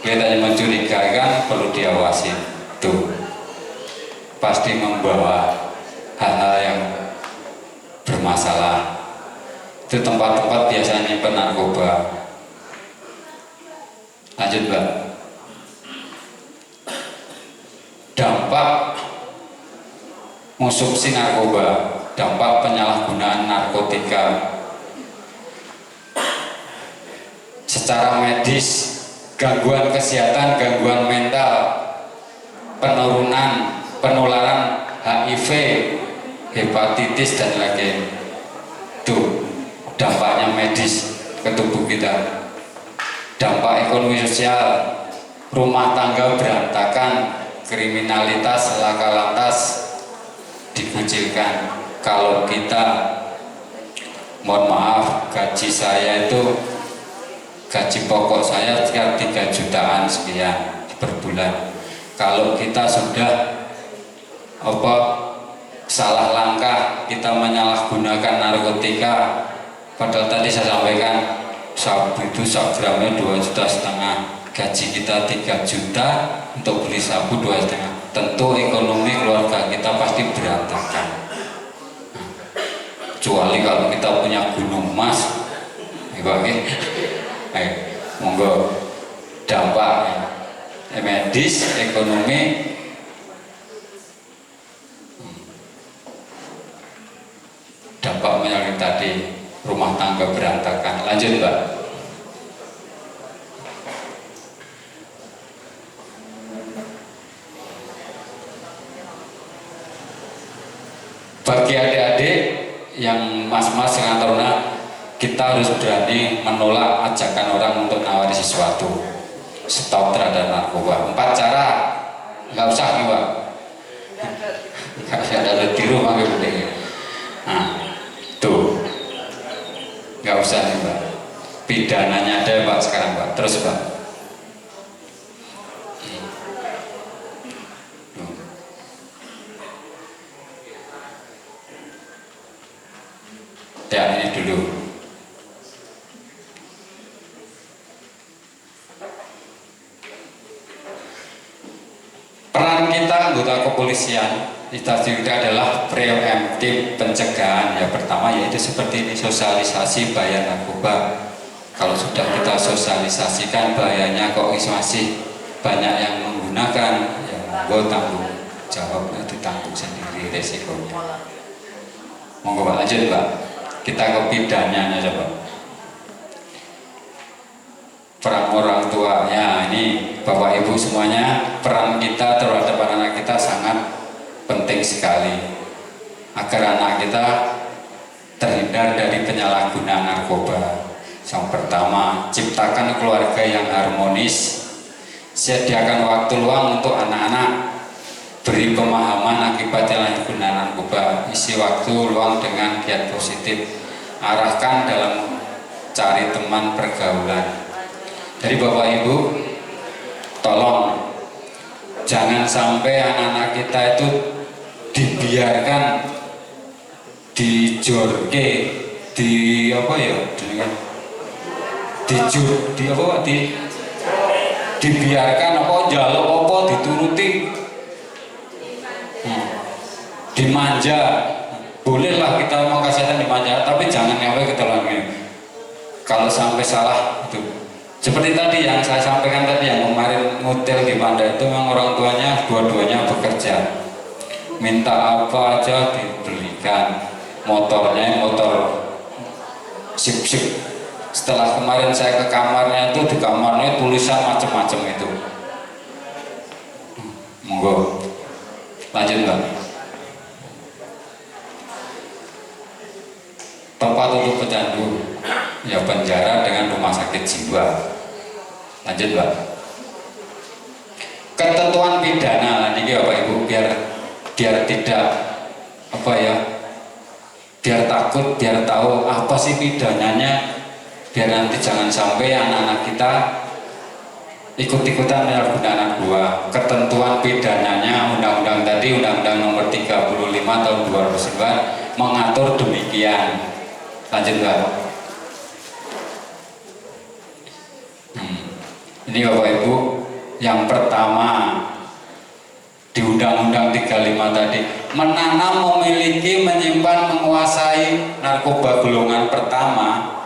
kelihatannya mencurigakan, perlu diawasi. Tuh, pasti membawa hal-hal yang bermasalah. Itu tempat-tempat biasanya nyimpen narkoba. Lanjut Mbak. Dampak konsumsi narkoba, dampak penyalahgunaan narkotika secara medis, gangguan kesehatan, gangguan mental, penurunan penularan HIV, hepatitis dan lain-lain. Tuh dampaknya medis ke tubuh kita. Dampak ekonomi sosial, rumah tangga berantakan, kriminalitas laka lantas dikucilkan. Kalau kita, mohon maaf, gaji saya itu, gaji pokok saya sekitar 3 jutaan sekian per bulan. Kalau kita sudah salah langkah, kita menyalahgunakan narkotika, padahal tadi saya sampaikan sabu itu 1 gramnya 2,5 juta, gaji kita 3 juta untuk beli sabu 2,5. Tentu ekonomi keluarga kita pasti berantakan. Kecuali kalau kita punya gunung emas, monggo. Dampak medis, ekonomi, dampak menyalip tadi, rumah tangga berantakan. Lanjut Mbak. Bagi adik-adik yang mas-mas yang taruna, kita harus berani menolak ajakan orang untuk nawari sesuatu. Stop terhadap narkoba. 4 cara nggak usah nih Pak, nggak usah ada di rumah gitu deh. Nah tuh nggak usah nih Pak, pidananya ada Pak sekarang Pak, terus Pak. Ya ini dulu. Peran kita anggota kepolisian kita juga adalah preemptif pencegahan. Ya pertama yaitu seperti ini, sosialisasi bahaya narkoba. Kalau sudah kita sosialisasikan bahayanya kok masih banyak yang menggunakan, ya monggo tanggung jawabnya ditanggung sendiri resikonya. Monggo Pak, lanjut Pak. Kita ke pidananya coba. Peran orang tua, ya ini Bapak Ibu semuanya, peran kita terhadap anak kita sangat penting sekali agar anak kita terhindar dari penyalahgunaan narkoba. Yang pertama, ciptakan keluarga yang harmonis, sediakan waktu luang untuk anak-anak, beri pemahaman akibat penyalahgunaan narkoba, isi waktu luang dengan giat positif, arahkan dalam cari teman pergaulan. Jadi Bapak Ibu, tolong jangan sampai anak-anak kita itu dibiarkan dijorke, di apa ya, dibiarkan apa jaluk apa dituruti, dimanja. Bolehlah kita mau kasihkan dimanja, tapi jangan sampai keterlaluan. Kalau sampai salah itu seperti tadi yang saya sampaikan tadi, yang kemarin ngutil di Manda itu memang orang tuanya dua-duanya bekerja, minta apa aja dibelikan, motornya motor sip-sip. Setelah kemarin saya ke kamarnya itu, di kamarnya tulisan macam-macam itu. Monggo lanjut Mbak. Tempat untuk pecandu, ya penjara dengan rumah sakit jiwa. Lanjut Mbak. Ketentuan pidana, ini Bapak Ibu biar tidak apa ya, biar takut, biar tahu apa sih pidananya, biar nanti jangan sampai anak-anak kita ikut-ikutan penyalahgunaan narkoba. Ketentuan pidananya undang-undang tadi, Undang-Undang Nomor 35 Tahun 2009 mengatur demikian. Lanjut Mbak. Ini Bapak Ibu, yang pertama di Undang-Undang 35 tadi, menanam, memiliki, menyimpan, menguasai narkoba golongan pertama,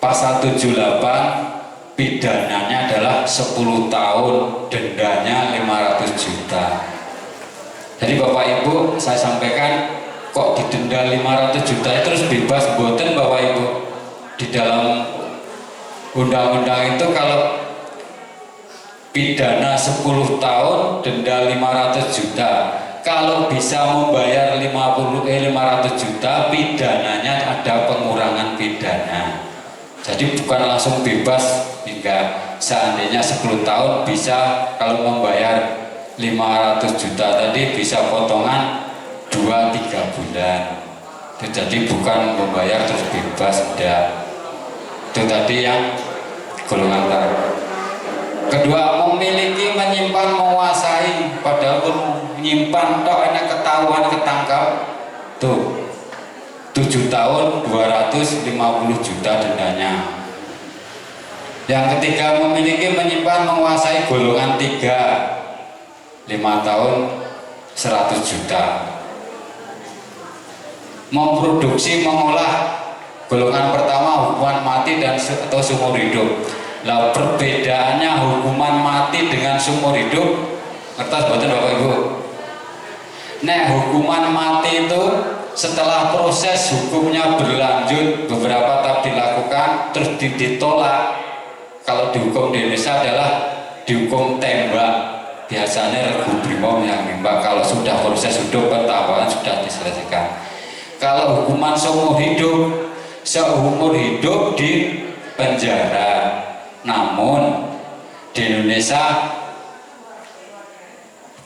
pasal 78 pidananya adalah 10 tahun, dendanya 500 juta. Jadi Bapak Ibu, saya sampaikan kok didenda 500 juta terus bebas, boten Bapak Ibu. Di dalam undang-undang itu kalau pidana 10 tahun, denda 500 juta. Kalau bisa membayar 500 juta, pidananya ada pengurangan pidana. Jadi bukan langsung bebas, hingga seandainya 10 tahun bisa, kalau membayar 500 juta tadi bisa potongan 2-3 bulan. Itu jadi bukan membayar terus bebas, enggak. Itu tadi yang golongan pertama. Kedua, memiliki, menyimpan, menguasai, padahal pun menyimpan tok enak ketahuan ketangkap. Tuh 7 tahun 250 juta dendanya. Yang ketiga, memiliki, menyimpan, menguasai golongan 3, 5 tahun 100 juta. Memproduksi, mengolah, golongan pertama hukuman mati dan atau seumur hidup. Lah perbedaannya hukuman mati dengan seumur hidup, ngertos boten Bapak Ibu? Nah, hukuman mati itu setelah proses hukumnya berlanjut, beberapa tahap dilakukan terus ditolak. Kalau dihukum di Indonesia adalah dihukum tembak. Biasanya Regu Brimob yang nembak kalau sudah proses hidup pertambahan sudah diselesaikan. Kalau hukuman seumur hidup di penjara. Namun di Indonesia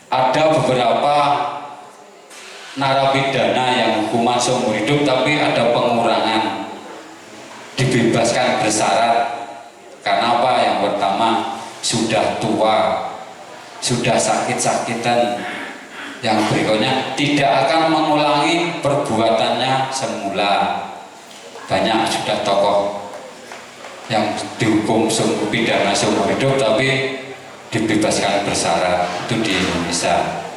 ada beberapa narapidana yang hukuman seumur hidup tapi ada pengurangan, dibebaskan bersyarat. Karena apa? Yang pertama, sudah tua, sudah sakit-sakitan. Yang berikutnya, tidak akan mengulangi perbuatannya semula. Banyak sudah tokoh yang dihukum pidana seumur hidup tapi dibebaskan bersyarat, itu di Indonesia.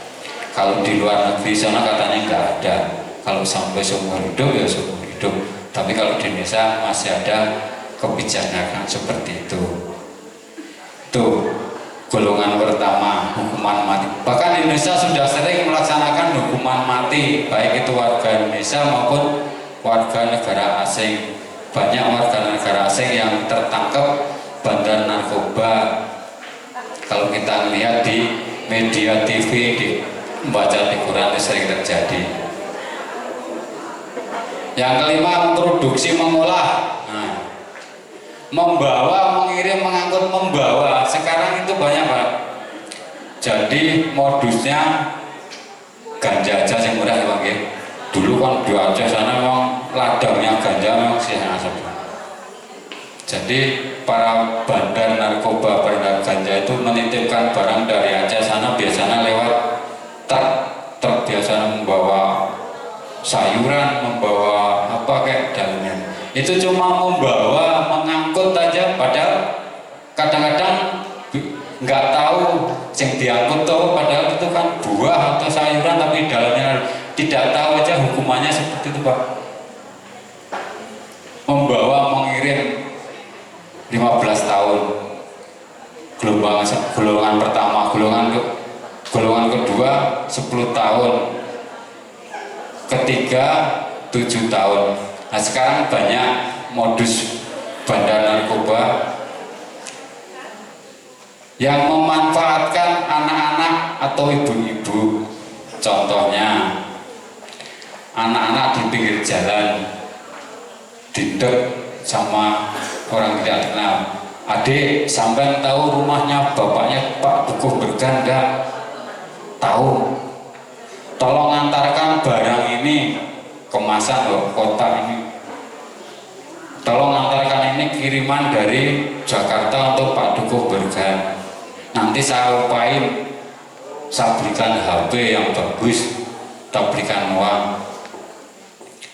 Kalau di luar negeri sana katanya nggak ada, kalau sampai seumur hidup ya seumur hidup. Tapi kalau di Indonesia masih ada kebijakan seperti itu. Tuh golongan pertama, hukuman mati. Bahkan Indonesia sudah sering melaksanakan hukuman mati, baik itu warga Indonesia maupun warga negara asing. Banyak warga negara asing yang tertangkap bandar narkoba. Kalau kita melihat di media TV, membaca di Quran itu sering terjadi. Yang kelima, produksi mengolah. Membawa, mengirim, mengangkut, membawa. Sekarang itu banyak, Pak. Jadi modusnya ganja aja yang murah, Pak. Dulu kan di Aceh sana memang ladangnya ganja memang asap. Jadi para bandar narkoba, bandar ganja itu menitipkan barang dari Aceh sana biasanya lewat truk biasa membawa sayuran, membawa apa kayak dalamnya. Itu cuma membawa, mengangkut aja, padahal kadang-kadang nggak tahu yang diangkut tuh, padahal itu kan buah atau sayuran tapi dalamnya tidak tahu aja, hukumannya seperti itu, Pak. Membawa, mengirim 15 tahun golongan pertama, golongan kedua 10 tahun, ketiga 7 tahun. Nah sekarang banyak modus bandar narkoba yang memanfaatkan anak-anak atau ibu-ibu. Contohnya anak-anak di pinggir jalan didek sama orang tidak kenal. Adik, sampai tahu rumahnya bapaknya Pak Dukuh Bergan enggak? Tahu. Tolong antarkan barang ini, kemasan loh, kotak ini. Tolong antarkan ini kiriman dari Jakarta untuk Pak Dukuh Bergan. Nanti saya upain, saya berikan HP yang bagus, saya berikan uang.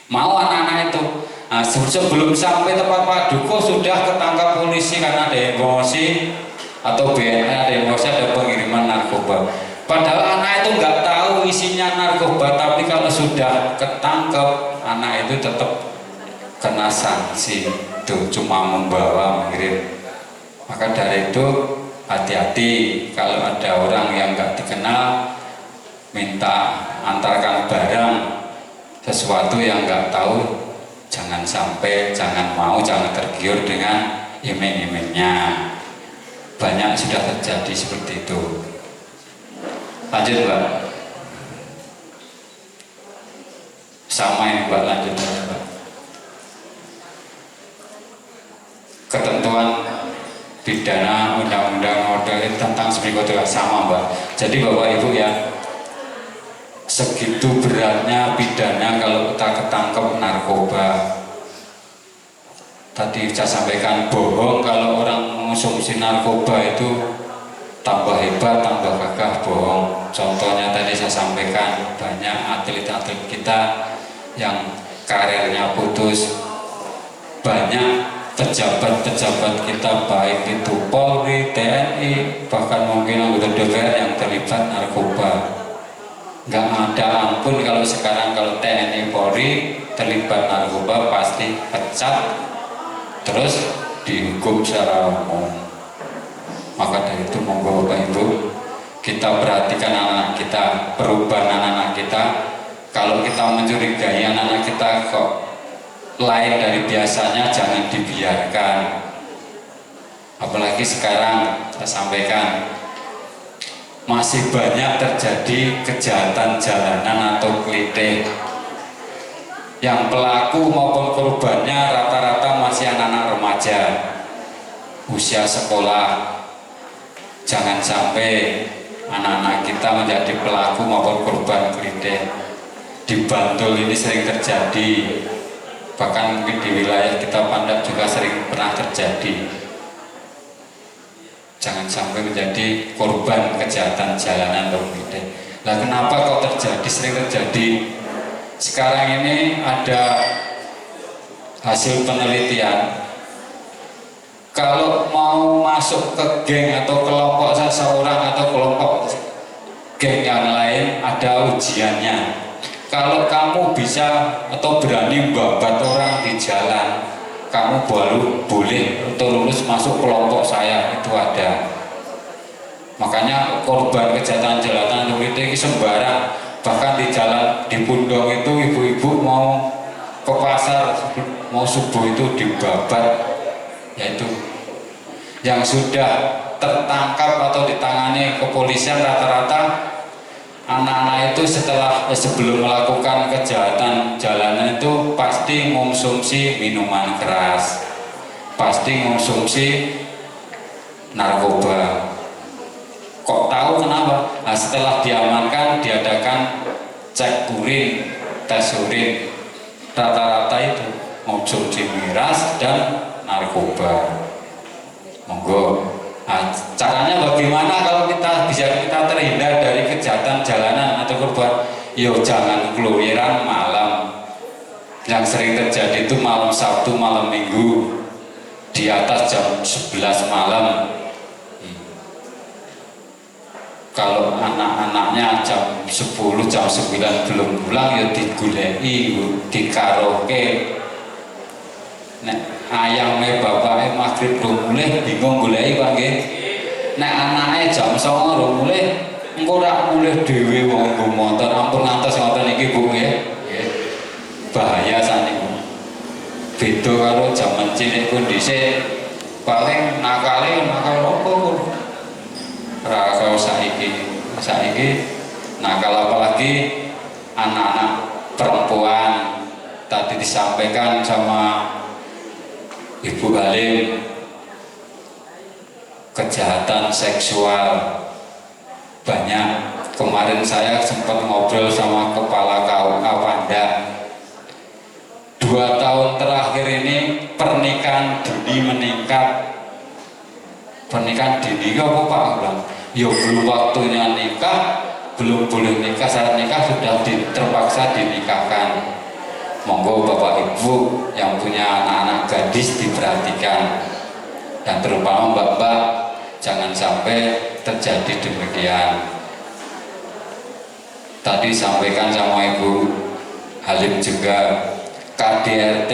Mau anak-anak itu. Nah, sebelum sampai tempat Pak Dukuh sudah ketangkap polisi karena ada emosi atau BNN, ada emosi, ada pengiriman narkoba. Padahal anak itu nggak tahu isinya narkoba, tapi kalau sudah ketangkap, anak itu tetap kena sanksi. Itu cuma membawa, mengirim. Maka dari itu hati-hati kalau ada orang yang nggak dikenal minta antarkan barang sesuatu yang nggak tahu. Jangan sampai, jangan mau, jangan tergiur dengan iming-imingnya. Banyak sudah terjadi seperti itu. Lanjut, Mbak. Sama ini, Mbak, lanjut aja, Mbak. Ketentuan pidana undang-undang order tentang psikotropa sama, Mbak. Jadi Bapak Ibu ya, segitu beratnya pidana kalau kita ketangkep narkoba. Tadi saya sampaikan, bohong kalau orang mengonsumsi narkoba itu tambah hebat, tambah gagah, bohong. Contohnya tadi saya sampaikan, banyak atlet-atlet kita yang karirnya putus, banyak pejabat-pejabat kita baik itu Polri, TNI, bahkan mungkin anggota DPR yang terlibat narkoba. Nggak ada ampun kalau sekarang kalau TNI Polri terlibat narkoba pasti pecat terus dihukum secara umum. Maka dari itu monggo Bapak Ibu kita perhatikan anak-anak kita, perubahan anak-anak kita. Kalau kita mencurigai anak-anak kita kok lain dari biasanya, jangan dibiarkan. Apalagi sekarang saya sampaikan masih banyak terjadi kejahatan jalanan atau kelitih. Yang pelaku maupun korbannya rata-rata masih anak-anak remaja, usia sekolah. Jangan sampai anak-anak kita menjadi pelaku maupun korban kelitih. Di Bantul ini sering terjadi, bahkan mungkin di wilayah kita Pandak juga sering pernah terjadi. Jangan sampai menjadi korban kejahatan jalanan atau kelitih. Nah, kenapa kok terjadi, sering terjadi? Sekarang ini ada hasil penelitian, kalau mau masuk ke geng atau kelompok seseorang atau kelompok geng yang lain ada ujiannya. Kalau kamu bisa atau berani membabat orang di jalan, kamu baru boleh untuk lulus masuk kelompok saya, itu ada. Makanya korban kejahatan jalanan itu sembarang, bahkan di jalan di Pundong itu ibu-ibu mau ke pasar mau subuh itu dibabat, yaitu yang sudah tertangkap atau ditangani kepolisian rata-rata anak-anak itu sebelum melakukan kejahatan jalanan itu pasti mengonsumsi minuman keras, pasti mengonsumsi narkoba. Kok tahu kenapa? Nah, setelah diamankan diadakan cek urin, tes urin, rata-rata itu mengonsumsi miras dan narkoba. Monggo. Nah, caranya bagaimana kalau kita terhindar dari kejahatan jalanan atau korban? Yo jangan keluyuran malam. Yang sering terjadi itu malam Sabtu, malam Minggu di atas jam 11 malam. Kalau anak-anaknya jam 10, jam 9 belum pulang, ya digulei, di karaoke. Nek ayamnya bapaknya maghrib belum mulai, bingung gulei Pak nggih. Nek anaknya jam 09.00 belum mulai, engko ora mulai dhewe wong nggo motor, ampun ngantos ngoten iki Bu nggih. Bahaya saniki. Beda karo jaman cilik pun dhisik, paling nakal opo. Rasa saiki nakal, apalagi anak-anak perempuan. Tadi disampaikan sama Ibu Halim, kejahatan seksual banyak. Kemarin saya sempat ngobrol sama kepala KUA Pandak. 2 tahun terakhir ini pernikahan dini meningkat. Pernikahan dini apa Pak? Ya belum waktunya nikah, belum boleh nikah, saat nikah sudah terpaksa dinikahkan. Monggo Bapak Ibu yang punya anak-anak gadis diperhatikan, dan terutama Mbak-mbak jangan sampai terjadi demikian. Tadi sampaikan sama Ibu Halim juga, KDRT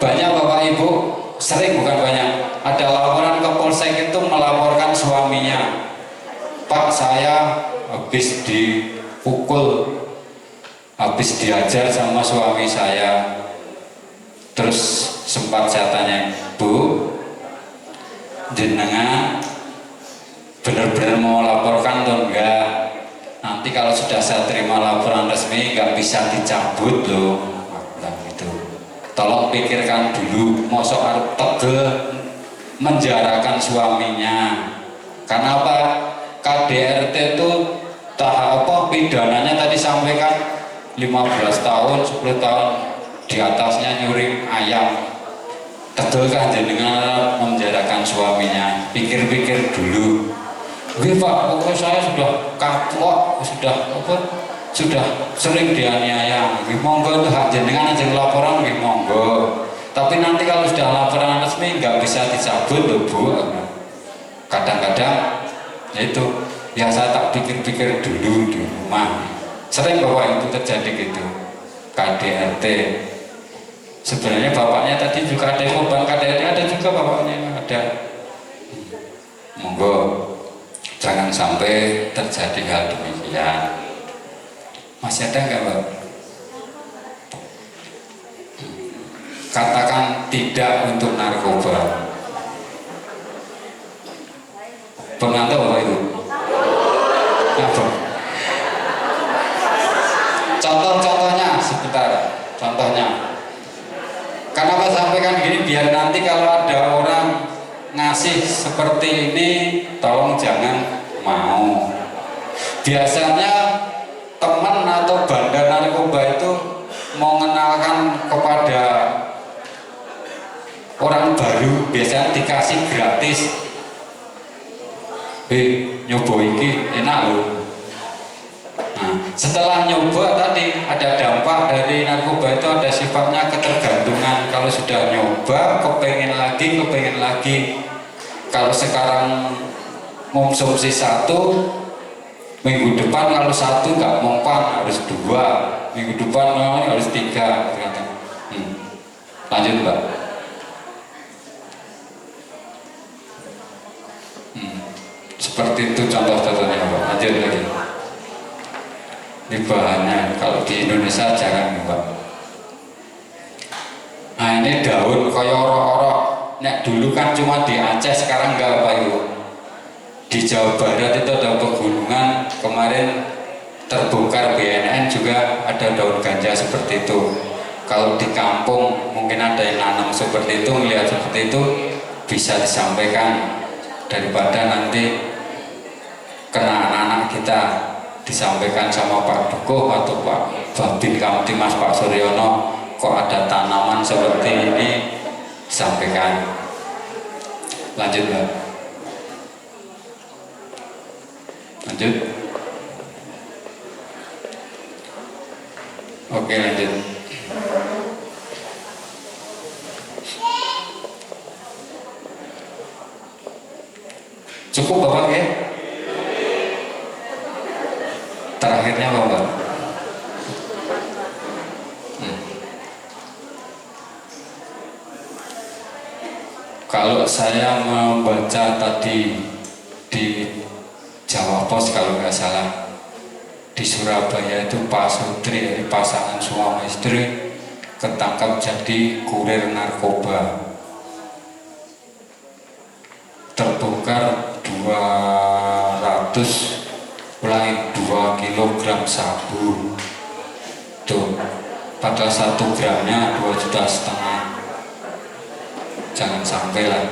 banyak Bapak Ibu, sering bukan banyak, ada laporan ke Polsek itu melaporkan suaminya, Pak saya habis dipukul, habis diajar sama suami saya. Terus sempat saya tanya, Bu, jenengan benar-benar mau laporkan atau enggak? Nanti kalau sudah saya terima laporan resmi nggak bisa dicabut loh. Nah, gitu. Tolong pikirkan dulu, mosok arep tegel menjarakan suaminya. Karena apa? KDRT itu pidananya tadi sampaikan 15 tahun, 10 tahun, di atasnya nyuri ayam. Tegel jenengan memenjarakan suaminya? Pikir-pikir dulu. Wih Pak, pokoknya saya sudah kapok, sudah sering dianiaya. Monggo itu hak jenengan aja laporan, monggo. Tapi nanti kalau sudah laporan resmi nggak bisa dicabut loh Bu. Kadang-kadang itu ya saya tak pikir-pikir dulu di rumah. Sering Bapak itu terjadi gitu. KDRT. Sebenarnya bapaknya tadi juga ada korban KDRT, ada juga bapaknya ada. Monggo jangan sampai terjadi hal demikian. Masih ada nggak Pak? Katakan tidak untuk narkoba. Pengantar Bapak Ibu. Apa? Contoh-contohnya sebentar. Contohnya. Kenapa sampaikan gini? Biar nanti kalau ada orang ngasih seperti ini, tolong jangan mau. biasanya teman atau bandar narkoba itu mengenalkan kepada orang baru, biasanya dikasih gratis. Nyoba iki enak loh. Nah, setelah nyoba tadi ada dampak dari narkoba itu, ada sifatnya ketergantungan. Kalau sudah nyoba, kepengen lagi. Kalau sekarang konsumsi satu, minggu depan kalau satu nggak mempan harus 2, minggu depan harus 3. Lanjut Mbak. Seperti itu contoh-contohnya Mbak. Lanjut lagi. Ini bahannya kalau di Indonesia jarang Mbak. Nah ini daun koyo orok-orok. Nek dulu kan cuma di Aceh, sekarang enggak Pak Ibu. Di Jawa Barat itu ada pegunungan, kemarin terbongkar BNN juga ada daun ganja seperti itu. Kalau di kampung mungkin ada yang nanam seperti itu, melihat seperti itu bisa disampaikan, daripada nanti kena anak-anak kita. Disampaikan sama Pak Dukuh atau Pak Babin Kamtimas Pak Suryono, kok ada tanaman seperti ini, disampaikan. Lanjut Mbak. Lanjut. Oke lanjut. Cukup Bapak ya? Terakhirnya Bapak. Kalau saya membaca tadi di Jawa Pos kalau nggak salah, di Surabaya itu Pak Sutri, pasangan suami istri ketangkap jadi kurir narkoba, terbongkar 2 kilogram sabu tuh, padahal 1 gramnya 2,5 juta. Jangan sampai lah,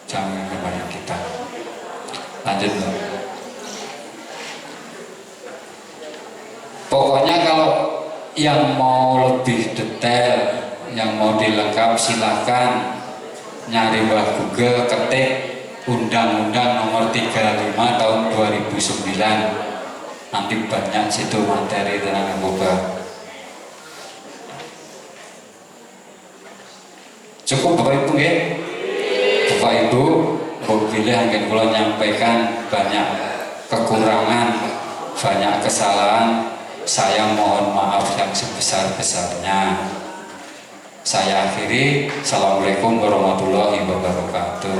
jangan kepada kita. Lanjut Mbak. Pokoknya kalau yang mau lebih detail, yang mau dilengkap silahkan nyari Mbah Google, ketik Undang-Undang Nomor 35 Tahun 2009. Nanti banyak situ materi tentang narkoba. Cukup Bapak Ibu ya? Bapak Ibu, boleh angin kula nyampaikan banyak kekurangan, banyak kesalahan. Saya mohon maaf yang sebesar-besarnya. Saya akhiri. Assalamualaikum warahmatullahi wabarakatuh.